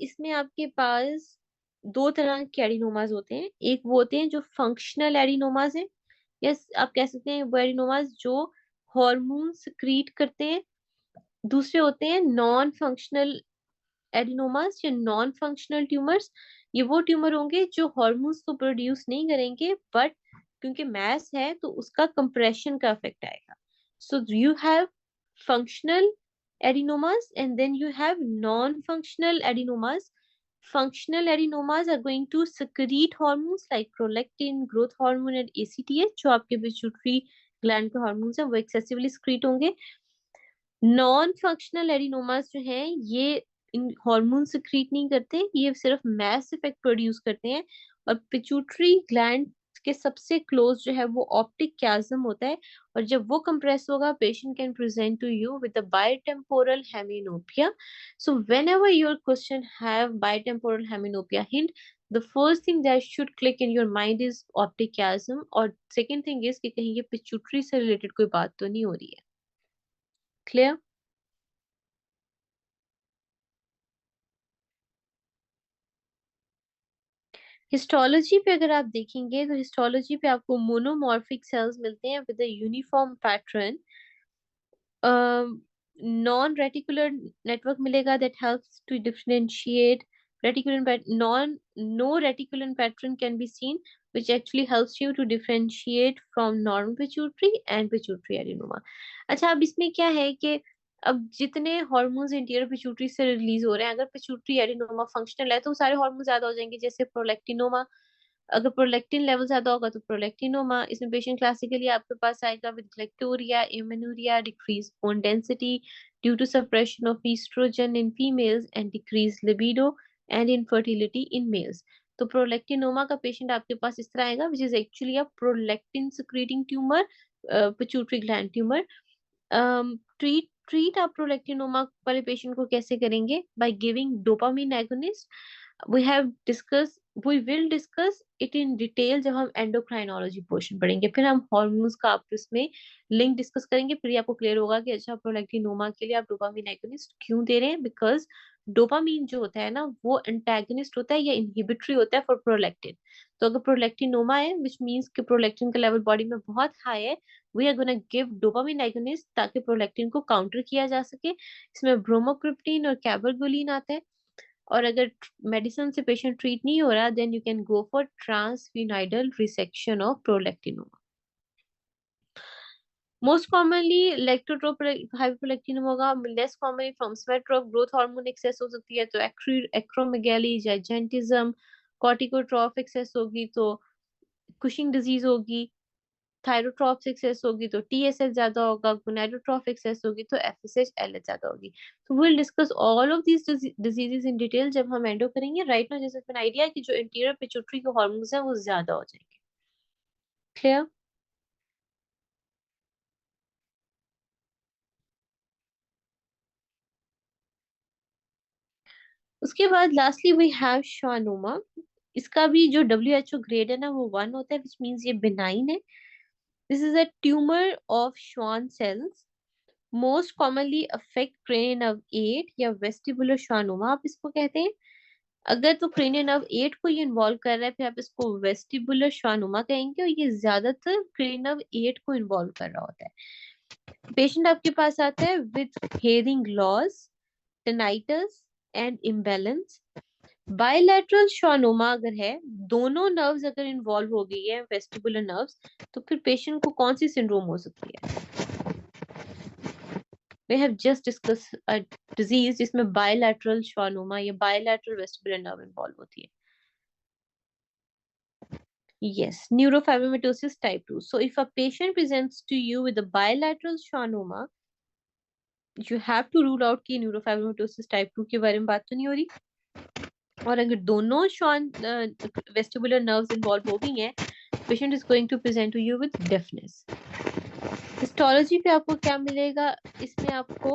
इसमें आपके पास दो तरह के एडिनोमास होते हैं, एक वो होते हैं जो फंक्शनल एडिनोमास हैं, यस आप कह सकते हैं वो एडिनोमास जो हार्मोन सिक्रीट करते हैं। दूसरे होते हैं नॉन फंक्शनल एडिनोमास या नॉन फंक्शनल ट्यूमर्स। ये वो ट्यूमर होंगे जो हॉर्मोन्स तो प्रोड्यूस नहीं करेंगे, बट क्योंकि मैस है तो उसका कंप्रेशन का इफेक्ट आएगा। So you have functional adenomas and then you have non-functional adenomas. Functional adenomas are going to secrete hormones like prolactin, growth hormone and ACTH, जो आपके पिट्यूटरी ग्लैंड के हार्मोन्स हैं वो एक्सेसिवली secrete होंगे। Non functional adenomas जो हैं ये इन hormone secrete नहीं करते, ये सिर्फ मैस इफेक्ट प्रोड्यूस करते हैं, और पिट्यूटरी ग्लैंड के सबसे क्लोज जो है वो ऑप्टिक क्याज्म होता है, और जब वो कंप्रेस होगा patient can present to you with the bitemporal hemianopia. So whenever your question have bitemporal hemianopia hint, the first thing that should click in your mind is optic chiasm, और second thing is कि कहीं ये pituitary से related कोई बात तो नहीं हो रही है। क्लियर? हिस्टोलॉजी पे अगर आप देखेंगे तो हिस्टोलॉजी पे आपको मोनोमॉर्फिक सेल्स मिलते हैं with a uniform pattern. Non reticular network मिलेगा that helps to differentiate reticular non no reticular pattern can be seen which actually helps you to differentiate from normal pituitary and pituitary adenoma। अच्छा, अब इसमें क्या है कि अब जितने hormones interior pituitary से रिलीज हो रहे हैं, अगर पिट्यूटरी एडिनोमा फंक्शनल है तो सारे हार्मोन ज्यादा हो जाएंगे, जैसे प्रोलैक्टिनोमा। अगर प्रोलैक्टिन लेवल ज्यादा होगा तो प्रोलैक्टिनोमा। इसमें पेशेंट क्लासिकली आपके पास आएगा with galactorrhoea, amenorrhoea, decrease bone density due to suppression of oestrogen in females and decrease libido and infertility in males. तो प्रोलैक्टिनोमा का पेशेंट आपके पास इस तरह आएगा which is actually a prolactin secreting tumour, pituitary gland tumour. Treat आप prolactinoma वाले patient को कैसे करेंगे? By giving dopamine agonist. We will discuss it in detail जब हम एंडोक्राइनोलॉजी पोर्शन पढ़ेंगे, फिर हम हॉर्मोन्स का आपस में लिंक डिस्कस करेंगे, फिर आपको क्लियर होगा कि अच्छा प्रोलैक्टिनोमा के लिए आप डोपामिन एगोनिस्ट क्यों दे रहे हैं, बिकॉज डोपामिन जो होता है ना वो एंटागनिस्ट होता है या इनहिबिटरी होता है फॉर प्रोलैक्टिन। तो अगर प्रोलैक्टिनोमा है विच मीन्स कि प्रोलैक्टिन का लेवल बॉडी में बहुत हाई है, we are gonna give dopamine agonist ताकि प्रोलैक्टिन को काउंटर किया जा सके। इसमें ब्रोमोक्रिप्टिन और कैबरगोलिन आता है, और अगर मेडिसिन से पेशेंट ट्रीट नहीं हो रहा then you can go for transsphenoidal resection of prolactinoma. Most commonly lactotrope hypoprolactinoma होगा, less commonly from somatotrope, growth hormone excess हो सकती है तो एक्रोमेगाली, जाइजेंटिज्म, कॉर्टिकोट्रॉफ एक्सेस होगी तो कुशिंग डिजीज होगी, थायरोट्रॉप्स एक्सेस होगी तो TSH ज्यादा होगा, गोनाडोट्रॉप एक्सेस होगी तो FSH LH ज्यादा होगी. So we'll discuss all of these diseases in detail जब हम एंडो करेंगे. राइट नाउ जैसे an idea कि जो इंटीरियर पिट्यूटरी के हार्मोन्स हैं वो ज्यादा हो जाएंगे. क्लियर? उसके बाद लास्टली वी हैव schwannoma. इसका भी जो WHO ग्रेड है ना वो 1 होता है, विच मीन्स ये बिनाइन है. This is a tumour of Schwann cells, most commonly affect cranium nerve 8 या वेस्टिबुलर schwannoma आप इसको कहते हैं. अगर तो क्रेनियन नर्व 8 को ये इन्वॉल्व कर रहा है फिर आप इसको वेस्टिबुलर schwannoma कहेंगे, और ये ज्यादातर क्रेनियन नर्व 8 को इन्वॉल्व कर रहा होता है. पेशेंट आपके पास आता है with hearing loss, tinnitus and imbalance. Bilateral schwannoma अगर है, दोनों नर्व्स अगर इन्वॉल्व हो गई है वेस्टिबुलर नर्व्स, तो फिर पेशेंट को कौन सी सिंड्रोम हो सकती है? We have just discussed a disease जिसमें bilateral schwannoma या bilateral vestibular nerve involved होती है. Yes, neurofibromatosis type 2. So if a patient presents to you with a bilateral schwannoma, you have to rule out कि neurofibromatosis type 2 के बारे में बात तो नहीं हो रही. और अगर दोनों vestibular nerves involved हो गई हैं, patient is going to present to you with deafness. Histology पे आपको क्या मिलेगा? इसमें आपको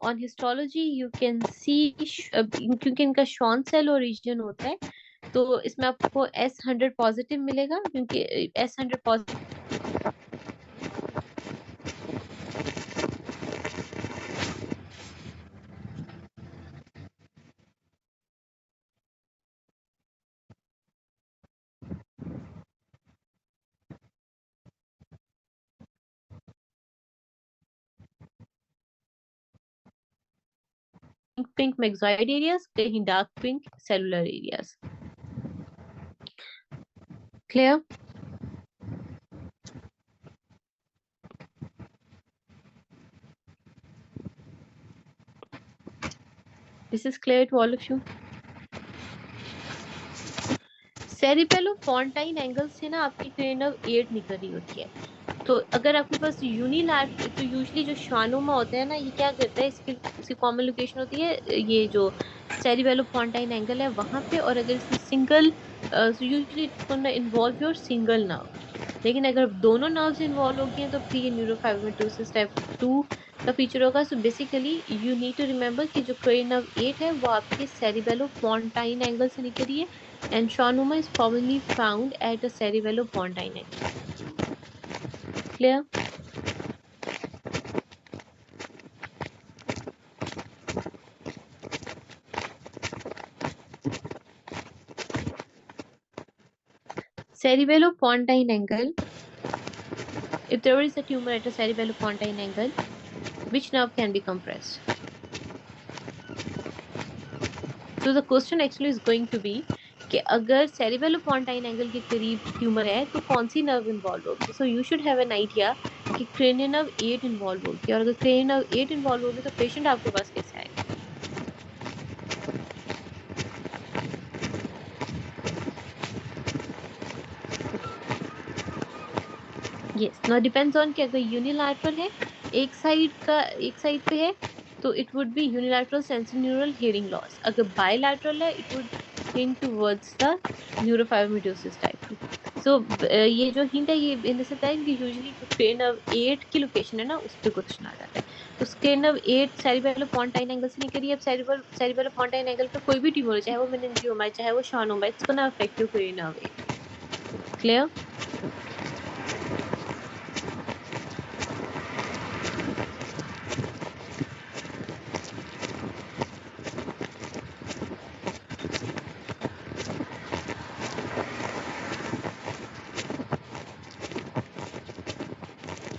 on histology you can see क्योंकि इनका श्वान सेल ओरिजिन होता है तो इसमें आपको S100 पॉजिटिव मिलेगा, क्योंकि S100 positive pink myxoid areas, कहीं dark pink cellular areas. Clear? This is clear to all of you? Cerebellopontine angle से ना आपकी क्रेनियन नर्व 8 निकल रही होती है. तो अगर आपके पास यूनिलैटरल, तो यूजुअली जो schwannoma होता है ना ये क्या करता है, इसकी कॉमन लोकेशन होती है ये जो सेरिपेलोफोंटाइन एंगल है वहां पे. और अगर इसमें single usually it's gonna involve your single nerve, लेकिन अगर दोनों नर्व्स इन्वॉल्व हो गई हैं तो फिर ये न्यूरोफाइब्रोमैटोसिस टाइप 2 का फीचर होगा. So basically you need to remember कि जो क्रेनियन नर्व 8 है वो आपके सेरिपेलोफोंटाइन एंगल से निकल रही है, and schwannoma is commonly found at a cerebellopontine angle. Clear? Cerebellopontine angle. If there is a tumor at a cerebellopontine angle, which nerve can be compressed? So the question actually is going to be कि अगर सेरिबेलोपोंटाइन angle के करीब tumour है तो कौन सी nerve involve होगी. So you should have an idea कि cranium nerve 8 involve होगी, और अगर क्रेनियन नर्व 8 इन्वॉल्व होगी तो पेशेंट आपके पास कैसे आएगा? यस, नाउ डिपेंड्स ऑन कि अगर यूनिलैटरल है, एक साइड पे है तो it would be unilateral sensorineural hearing loss. अगर बायलैटरल है it would hint towards the neurofibromatosis type 2. So ये जो हिंट है ये इन द सेंस कि यूजुअली जो क्रेनियन नर्व 8 की लोकेशन है ना उस पे क्वेश्चन आ जाता है. तो क्रेनियन नर्व 8 सेरिबेलोपोंटाइन एंगल से निकली. अब सेरिबेलोपोंटाइन एंगल पे कोई भी ट्यूमर हो, चाहे वो मेनिंजियोमा है चाहे वो schwannoma, it's gonna affect your cranium nerve 8. Clear?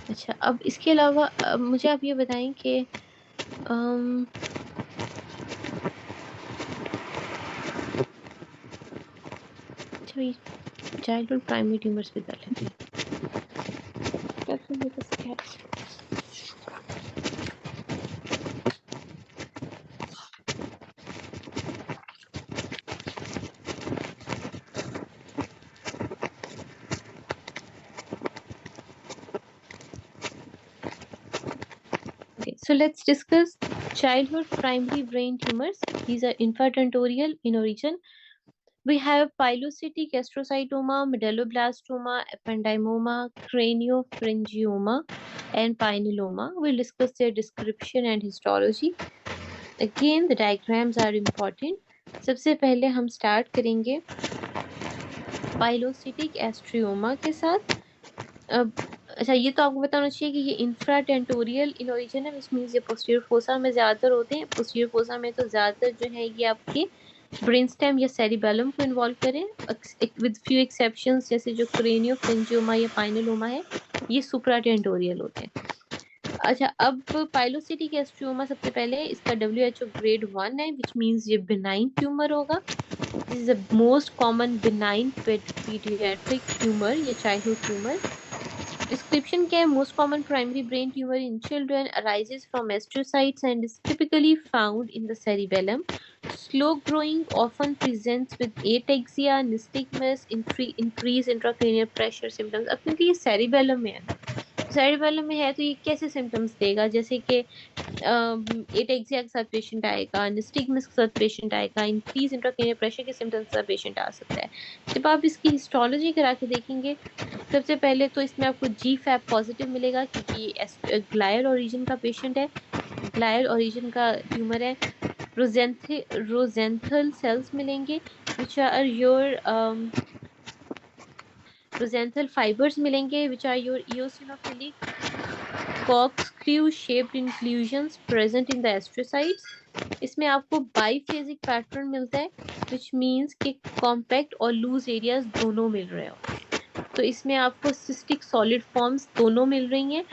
अच्छा, अब इसके अलावा मुझे आप ये बताएं कि चाइल्डहुड प्राइमरी ट्यूमर्स पे कर लेते हैं. So let's discuss childhood primary brain tumors. These are intratentorial in origin. We have pilocytic astrocytoma, medulloblastoma, ependymoma, craniopharyngioma, and pineloma. We'll discuss their description and histology. Again, the diagrams are important. सबसे पहले हम start करेंगे पाइलोसिटिक एस्ट्रियोमा के साथ. अब अच्छा, ये तो आपको बताना चाहिए कि ये इंफ्राटेंटोरियल इन ओरिजिन है, विच मीन्स ये पोस्टीरियर फोसा में ज़्यादातर होते हैं. पोस्टीरियर फोसा में तो ज़्यादातर जो है ये आपके ब्रेन स्टेम या सेरिबेलम को इन्वॉल्व करें, विद फ्यू एक्सेप्शंस, जैसे जो क्रेनियोफ्रिंजियोमा या पाइनेलोमा है ये सुप्राटेंटोरियल होते हैं. अच्छा, अब पाइलोसिटिक एस्ट्रियोमा सबसे पहले इसका WHO ग्रेड 1 है, विच मीन्स ये बिनाइन ट्यूमर होगा. This is the most common benign paediatric tumour या चाइल्डहुड ट्यूमर. Description क्या है? Most common primary brain tumor in children arises from astrocytes and is typically found in the cerebellum. Slow growing, often presents with ataxia, nystagmus, increased intracranial pressure symptoms. अब क्योंकि ये cerebellum में है तो ये कैसे symptoms देगा? जैसे कि ataxia के साथ पेशेंट आएगा, nystagmus के साथ पेशेंट आएगा, increased intracranial pressure के symptoms के साथ पेशेंट आ सकता है. जब आप इसकी हिस्टोलॉजी करा के देखेंगे, सबसे पहले तो इसमें आपको GFAP पॉजिटिव मिलेगा क्योंकि ग्लायर ओरिजिन का पेशेंट है, ग्लायर ओरिजिन का ट्यूमर है. रोजेंथल सेल्स मिलेंगे which are your rosenthal fibers मिलेंगे which are your eosinophilic corkscrew shaped inclusions present in the astrocytes. इसमें आपको बाइफेजिक पैटर्न मिलता है which means कि कॉम्पैक्ट और लूज एरियाज दोनों मिल रहे हो. तो इसमें आपको सिस्टिक सॉलिड फॉर्म्स दोनों मिल रही हैं,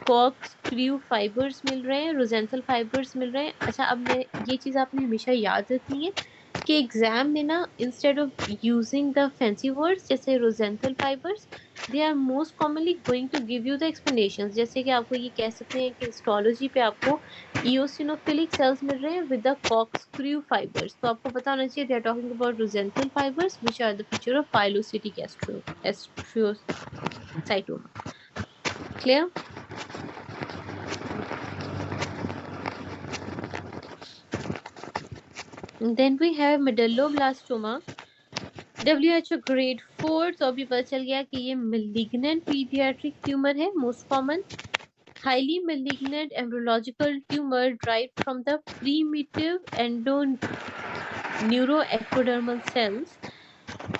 कॉर्क्सक्रू फाइबर्स मिल रहे हैं, रोजेंथल फाइबर्स मिल रहे हैं. अच्छा, अब मैं ये चीज़ आपने हमेशा याद रखनी है कि एग्जाम में ना instead of using the fancy words जैसे Rosenthal fibres, they are most commonly going to give you the explanations. जैसे कि आपको ये कह सकते हैं कि हिस्टोलॉजी पे आपको eosinophilic cells मिल रहे हैं with the corkscrew fibers. तो आपको पता होना चाहिए they are talking about rosenthal fibers which are the feature of pilocytic astrocytoma. Clear? Then we have medulloblastoma. WHO grade 4. तो अभी पता चल गया कि ये malignant pediatric tumor है, most common. Highly malignant embryological tumor derived from the primitive endoneuroectodermal cells.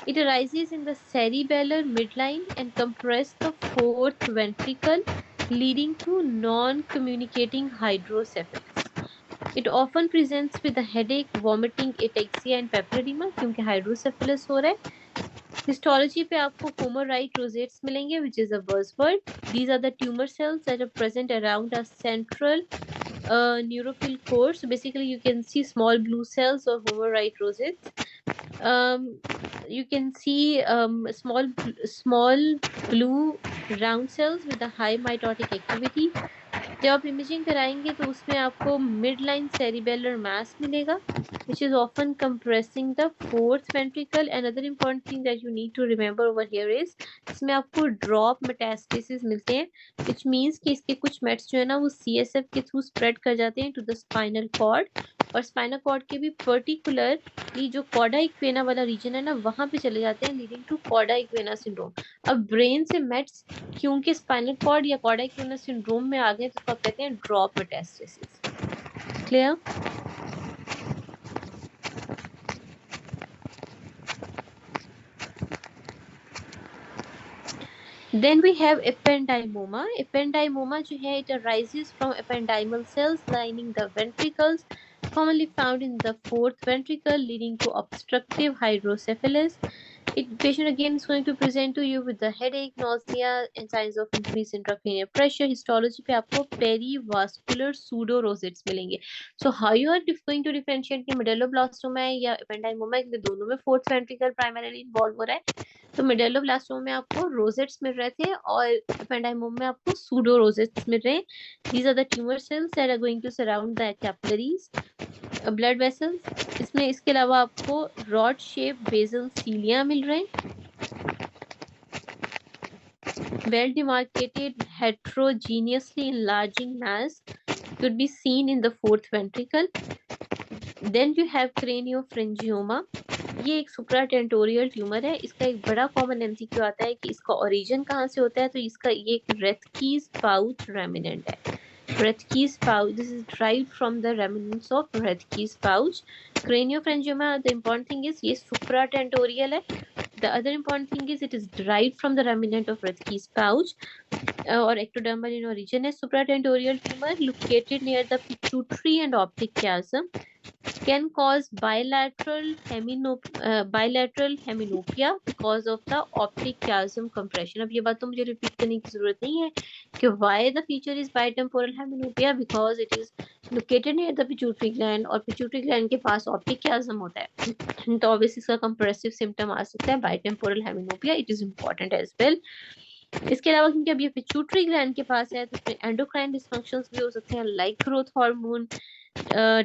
It arises in the cerebellar midline and compresses the fourth ventricle, leading to non-communicating hydrocephalus. It often presents with a headache, vomiting, ataxia and papilledema क्योंकि hydrocephalus हो रहा है. Histology पे आपको Homocyte rosettes मिलेंगे which is a buzzword. These are the tumor cells that are present around a central neutrophil core. So basically you can see small blue cells or Homocyte rosettes. You can see small blue round cells with a high mitotic activity. जब आप imaging कराएंगे तो उसमें आपको mid line cerebellar मास मिलेगा which is often compressing the fourth ventricle. Another important thing that you need to remember over here is इसमें आपको drop metastasis मिलते हैं which means कि इसके कुछ मेट्स जो है ना वो CSF के थ्रू स्प्रेड कर जाते हैं टू द स्पाइनल कॉर्ड, और स्पाइनल कॉर्ड के भी पर्टिकुलर ये जो कॉर्डा इक्वेना वाला रीजन है ना वहाँ पे चले जाते हैं लीडिंग टू कॉर्डा इक्वेना सिंड्रोम. अब ब्रेन से मेट्स क्योंकि स्पाइनल कॉर्ड या कॉर्डा इक्वेना सिंड्रोम में आ गए तो आप कहते हैं drop metastasis. Clear? Then we have ependymoma. Ependymoma जो है it arises from ependymal cells lining the ventricles, commonly found in the fourth ventricle, leading to obstructive hydrocephalus. Patient again is going to present to you with the headache, nausea, and signs of increased intracranial pressure. Histology पे आपको perivascular pseudo-rosettes मिलेंगे. So how you are going to differentiate कि medulloblastoma है या ependymoma है, क्योंकि दोनों में fourth ventricle primarily involve हो रहा है. तो medulloblastoma में आपको rosettes मिल रहे थे और ependymoma में आपको pseudo-rosettes मिल रहे हैं. These are the tumor cells that are going to surround the capillaries, blood vessels. इसमें इसके अलावा आपको rod shaped basal cilia मिल रहे हैं, well demarcated heterogeneously enlarging mass could be seen in the fourth ventricle. Then you have craniopharyngioma. ये एक सुप्राटेंटोरियल tumour है. इसका एक बड़ा कॉमन एमसीक्यू आता है कि इसका ओरिजिन कहाँ से होता है. तो इसका ये एक रेथकीज पाउच रेमिनेंट है. Rethke's pouch. This is derived from the remnants of Rethke's pouch. Craniopharyngioma. The important thing is ये supratentorial है. The other important thing is it is derived from the remnant of Rethke's pouch. Or ectodermal in origin है. Supratentorial tumor located near the pituitary and optic chiasm. Can cause bilateral heminopia because of the optic chiasm compression. अब ये बात तो मुझे repeat करने की जरूरत नहीं है कि why the feature is bitemporal heminopia, because it is located near the pituitary gland और pituitary gland के पास optic chiasm होता है. तो obviously इसका compressive symptom आ सकता है bitemporal heminopia. It is important as well. इसके अलावा क्योंकि अब ये पिट्यूटरी ग्लैंड के पास है तो इसमें एंडोक्राइन डिसफंक्शंस भी हो सकते हैं like growth hormone,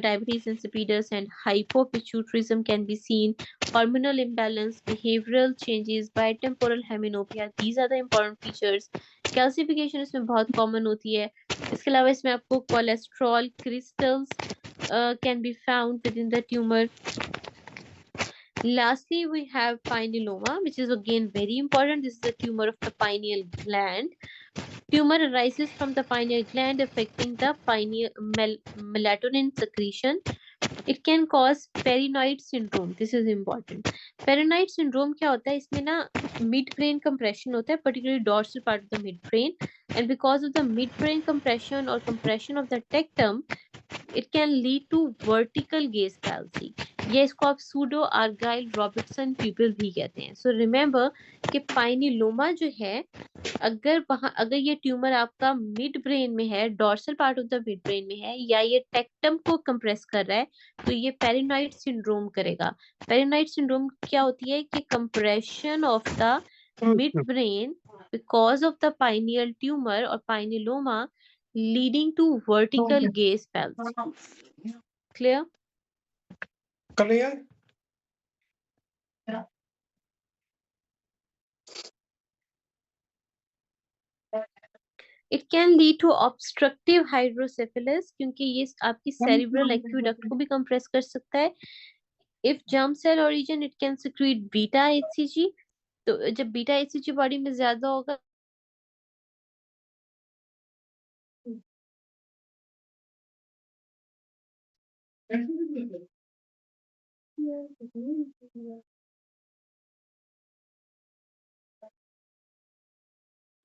diabetes insipidus and hypopituitarism can be seen, hormonal imbalance, behavioral changes, bitemporal heminopia. These are the important features. Calcification इसमें बहुत common होती है. इसके अलावा इसमें आपको cholesterol crystals can be found within the tumor. Lastly, we have pinealoma, which is again very important. This is a tumor of the pineal gland. Tumor arises from the pineal gland affecting the pineal melatonin secretion. It can cause paranoid syndrome. This is important. Paranoid syndrome क्या होता है? इसमें ना mid-brain compression होता है, particularly dorsal part of the midbrain. And because of the midbrain compression or compression of the tectum, it can lead to vertical gaze palsy. ये इसको आप सूडो आर्गाइल रॉबर्टसन पीपल भी कहते हैं. सो रिमेम्बर कि पाइनिलोमा जो है, अगर ये ट्यूमर आपका मिड ब्रेन में है, dorsal part of the mid brain में है, या ये टेक्टम को कंप्रेस कर रहा है, तो ये पेरिनॉइड सिंड्रोम करेगा. पेरिनॉइड सिंड्रोम क्या होती है कि compression of the mid brain because of the pineal tumour और पाइनिलोमा leading to vertical gaze palsy. Clear? Clear? It can lead to obstructive hydrocephalus क्योंकि ये आपकी cerebral aqueduct को भी compress कर सकता है. If germ cell origin, it can secrete beta HCG. तो जब beta HCG बॉडी में ज्यादा होगा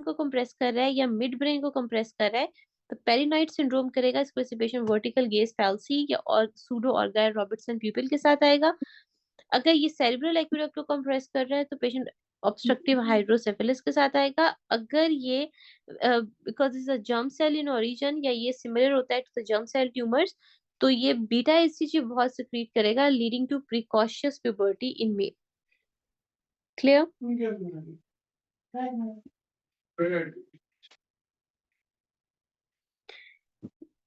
को कंप्रेस कर रहा है या मिड ब्रेन को कंप्रेस कर रहा है, तो पेरिनॉइड सिंड्रोम करेगा. इस पेशेंट वर्टिकल गेज पैल्सी या और सूडो ऑर्गाइल रॉबर्टसन प्यूपिल के साथ आएगा. अगर ये सेरेब्रल एक्वेडक्ट को कंप्रेस कर रहा है तो पेशेंट ऑब्स्ट्रक्टिव हाइड्रोसेफेलस के साथ आएगा. अगर ये because is a germ cell in origin या ये सिमिलर होता है to the germ cell tumours, तो ये बीटा एचसीजी बहुत सिक्रीट करेगा leading to precocious puberty in male. Clear?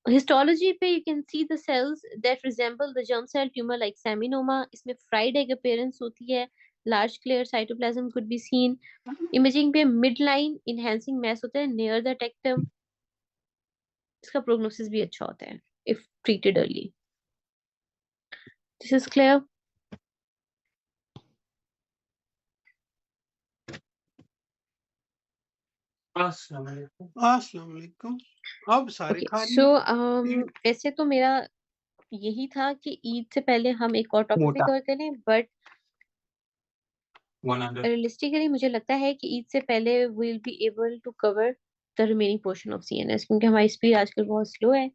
Histology पे you can see the cells that resemble the germ cell tumor like seminoma. इसमें fried egg appearance होती है. Large clear cytoplasm could be seen. Imaging पे midline enhancing mass होता है near the tectum. इसका prognosis भी अच्छा होता है if treated early. This is clear? अस्सलामुअलैकुम. अब सारे Okay, खाली so वैसे तो मेरा यही था कि ईद से पहले हम एक और टॉपिक मोटा कवर करें, बट रियलिस्टिकली मुझे लगता है कि ईद से पहले we will be able to cover the remaining portion of CNS क्योंकि हमारी स्पीड आजकल बहुत स्लो है.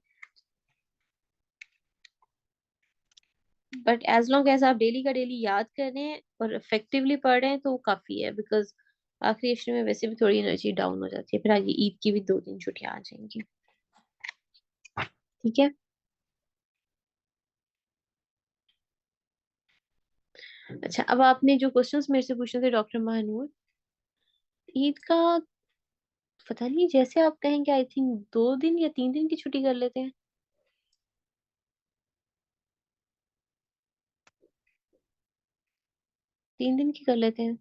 बट एज लॉन्ग एज आप डेली का डेली याद कर रहे हैं और इफेक्टिवली पढ़ रहे हैं तो वो काफी है, बिकॉज आखिरी अशरे में वैसे भी थोड़ी एनर्जी डाउन हो जाती है, फिर आगे ईद की भी 2-3 छुट्टियां आ जाएंगी. ठीक है. अच्छा, अब आपने जो क्वेश्चंस मेरे से पूछे थे डॉक्टर महानूर, ईद का पता नहीं, जैसे आप कहेंगे. आई थिंक 2 दिन या 3 दिन की छुट्टी कर लेते हैं. 3 दिन की कर लेते हैं.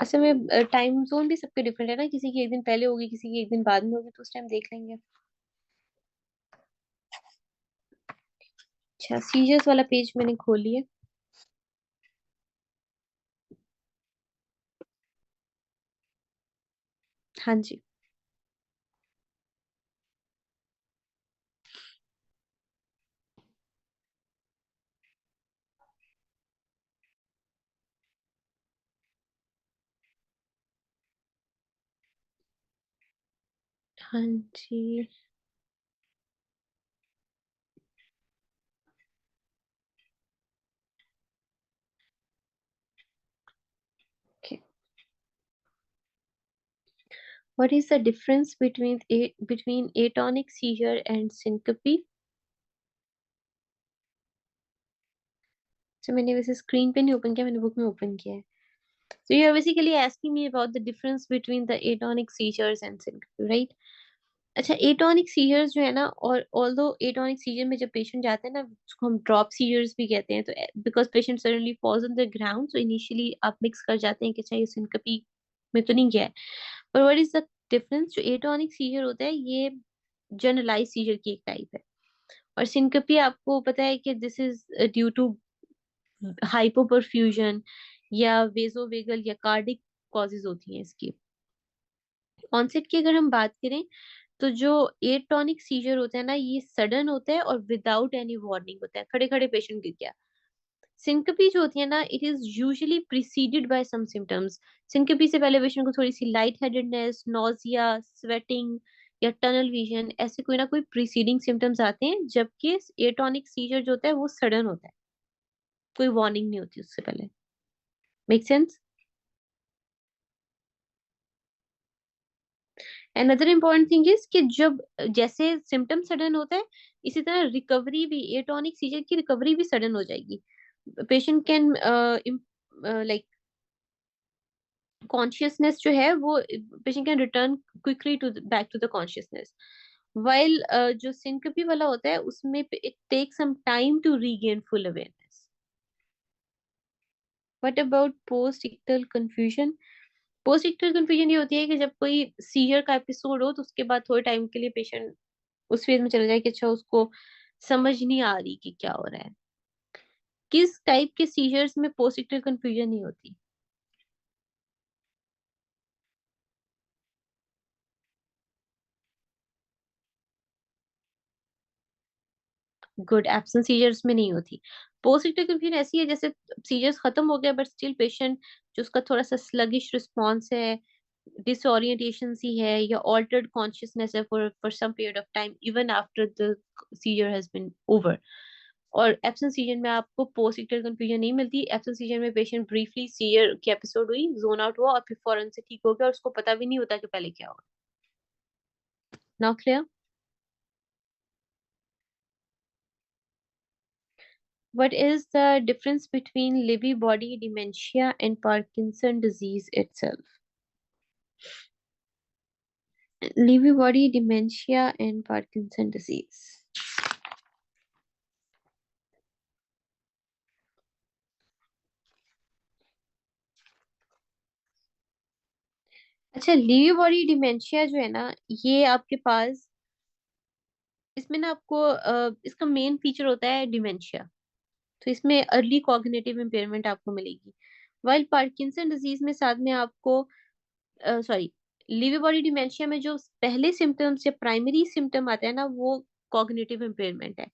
असल में टाइम जोन भी सबके डिफरेंट है ना, किसी की एक दिन पहले होगी, किसी की एक दिन बाद में होगी, तो उस टाइम देख लेंगे. अच्छा, सीजर्स वाला पेज मैंने खोल लिया। हाँ जी। हाँ जी। Okay. What is the difference between atonic seizure and syncope? So मैंने वैसे स्क्रीन पे नहीं ओपन किया, मैंने बुक में ओपन किया है. So you are basically asking me about the difference between the atonic seizures and syncope, right? अच्छा, एटॉनिक सीजर्स जो है ना, और ऑल्दो एटॉनिक सीजर में जब पेशेंट जाते हैं ना, उसको हम ड्रॉप सीजर्स भी कहते हैं, तो because patient suddenly falls on the ground, so initially आप मिक्स कर जाते हैं कि अच्छा ये सिनकपी में तो नहीं गया है. पर व्हाट इज द डिफरेंस? जो एटॉनिक सीजर होता है ये जनरलाइज सीजर की एक टाइप है, और सिनकपी आपको पता है कि this is due to hypoperfusion या वेजोवेगल या कार्डिक कॉजेज होती हैं इसकी. ऑनसेट की अगर हम बात करें, तो जो एटॉनिक सीजर होता है ना, ये सडन होता है और विदाउट एनी वार्निंग होता है, खड़े खड़े पेशेंट गिर गया. सिंकपी जो होती है ना, it is usually preceded by some symptoms. Syncope से पहले पेशेंट को थोड़ी सी लाइट हेडेडनेस, नोजिया, स्वेटिंग या टनल विजन, ऐसे कोई ना कोई प्रीसीडिंग सिम्टम्स आते हैं, जबकि एटॉनिक सीजर जो होता है वो सडन होता है, कोई वार्निंग नहीं होती उससे पहले. Make sense? Another important thing is कि जब जैसे सिम्टम सडन होता है, इसी तरह रिकवरी भी, एटॉनिक सीजर की रिकवरी भी सडन हो जाएगी. पेशेंट कैन लाइक कॉन्शियसनेस जो है वो, patient can return quickly to back to the consciousness. While जो सिंकपी वाला होता है उसमें it take some time to regain full awareness. What about post ictal confusion? Post ictal confusion ये होती है कि जब कोई सीजर का एपिसोड हो, तो उसके बाद थोड़े टाइम के लिए पेशेंट उस फेज में चला जाए कि अच्छा उसको समझ नहीं आ रही कि क्या हो रहा है. किस टाइप के सीजर्स में पोस्ट इक्टल कंफ्यूजन नहीं होती? गुड. एब्सेंट सीजर्स में नहीं होती. पोस्ट इक्टल कंफ्यूजन ऐसी है जैसे सीजर्स खत्म हो गया बट स्टिल पेशेंट जो उसका थोड़ा सा स्लगिश रिस्पॉन्स है, डिसओरिएंटेशन सी है, या ऑल्टर्ड कॉन्शियसनेस है for some period of time even after the seizure has been over. और एब्सेंट सीजर में आपको पोस्ट इक्टल कंफ्यूजन नहीं मिलती. एब्सेंट सीजर में पेशेंट ब्रीफली सीजर की एपिसोड हुई, जोन आउट हुआ और फिर फौरन से ठीक हो गया, और उसको पता भी नहीं होता कि पहले क्या हुआ. Now clear? What is the difference between Lewy body dementia and Parkinson disease itself? Lewy body dementia and Parkinson disease. अच्छा, लीवी बॉडी डिमेंशिया जो है ना, ये आपके पास, इसमें ना आपको इसका मेन फीचर होता है डिमेंशिया. तो इसमें अर्ली कॉग्निटिव इम्पेयरमेंट आपको मिलेगी. वाइल पार्किंसन डिजीज में साथ में आपको, सॉरी, लीवी बॉडी डिमेंशिया में जो पहले सिम्टम्स या प्राइमरी सिम्टम आता है ना, वो कॉग्निटिव इम्पेयरमेंट है.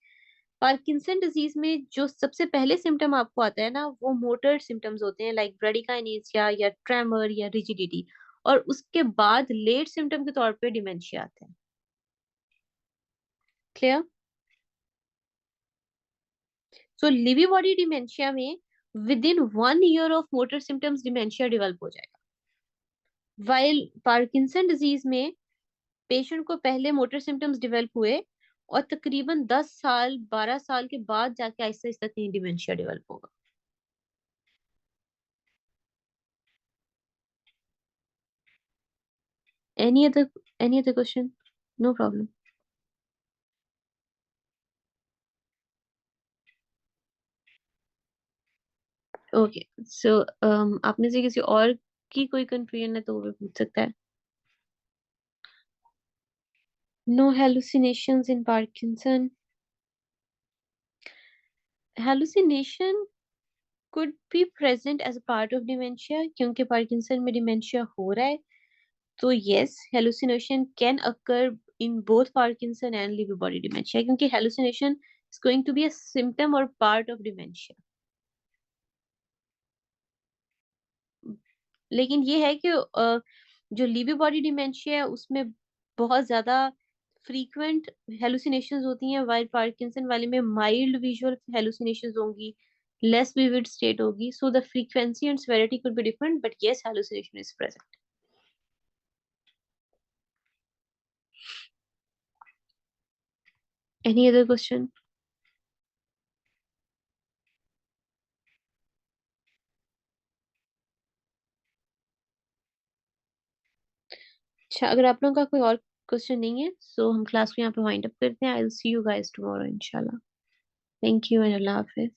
पार्किंसन डिजीज में जो सबसे पहले सिम्टम आपको आता है ना, वो मोटर सिम्टम्स होते हैं, लाइक ब्रेडिकाइनेसिया या ट्रेमर या रिजिडिटी, और उसके बाद लेट सिम्टम के तौर पे डिमेंशिया आता है. क्लियर? सो लिवी बॉडी डिमेंशिया में with in 1 year of motor symptoms dementia develop हो जाएगा. वाइल पार्किंसन डिजीज में पेशेंट को पहले मोटर सिम्टम्स डेवलप हुए, और तकरीबन 10 साल 12 साल के बाद जाके आहिस्ता आहिस्ता कहीं डिमेंशिया डेवलप होगा. Any other question? No problem. Okay. So आप में से किसी और की कोई कंफ्यूजन है तो वो भी पूछ सकता है. No hallucinations in Parkinson. hallucination could be present as a part of dementia क्योंकि पार्किंसन में dementia हो रहा है, तो yes, hallucination can occur in both Parkinson and Lewy body dementia क्योंकि hallucination is going to be a symptom or part of dementia. लेकिन ये है कि जो लीवी बॉडी डिमेंशिया है उसमें बहुत ज्यादा फ्रीक्वेंट हेलुसिनेशंस होती हैं, वाइल पार्किंसन वाले में माइल्ड विजुअल हेलुसिनेशंस होंगी, लेस विविड स्टेट होगी, so the frequency and severity could be different, but yes hallucination is present. Any other question? अच्छा, अगर आप लोगों का कोई और क्वेश्चन नहीं है सो हम क्लास को यहाँ पे वाइंड अप करते हैं. I will see you guys tomorrow इंशाल्लाह. थैंक यू एंड अल्लाह हाफिज.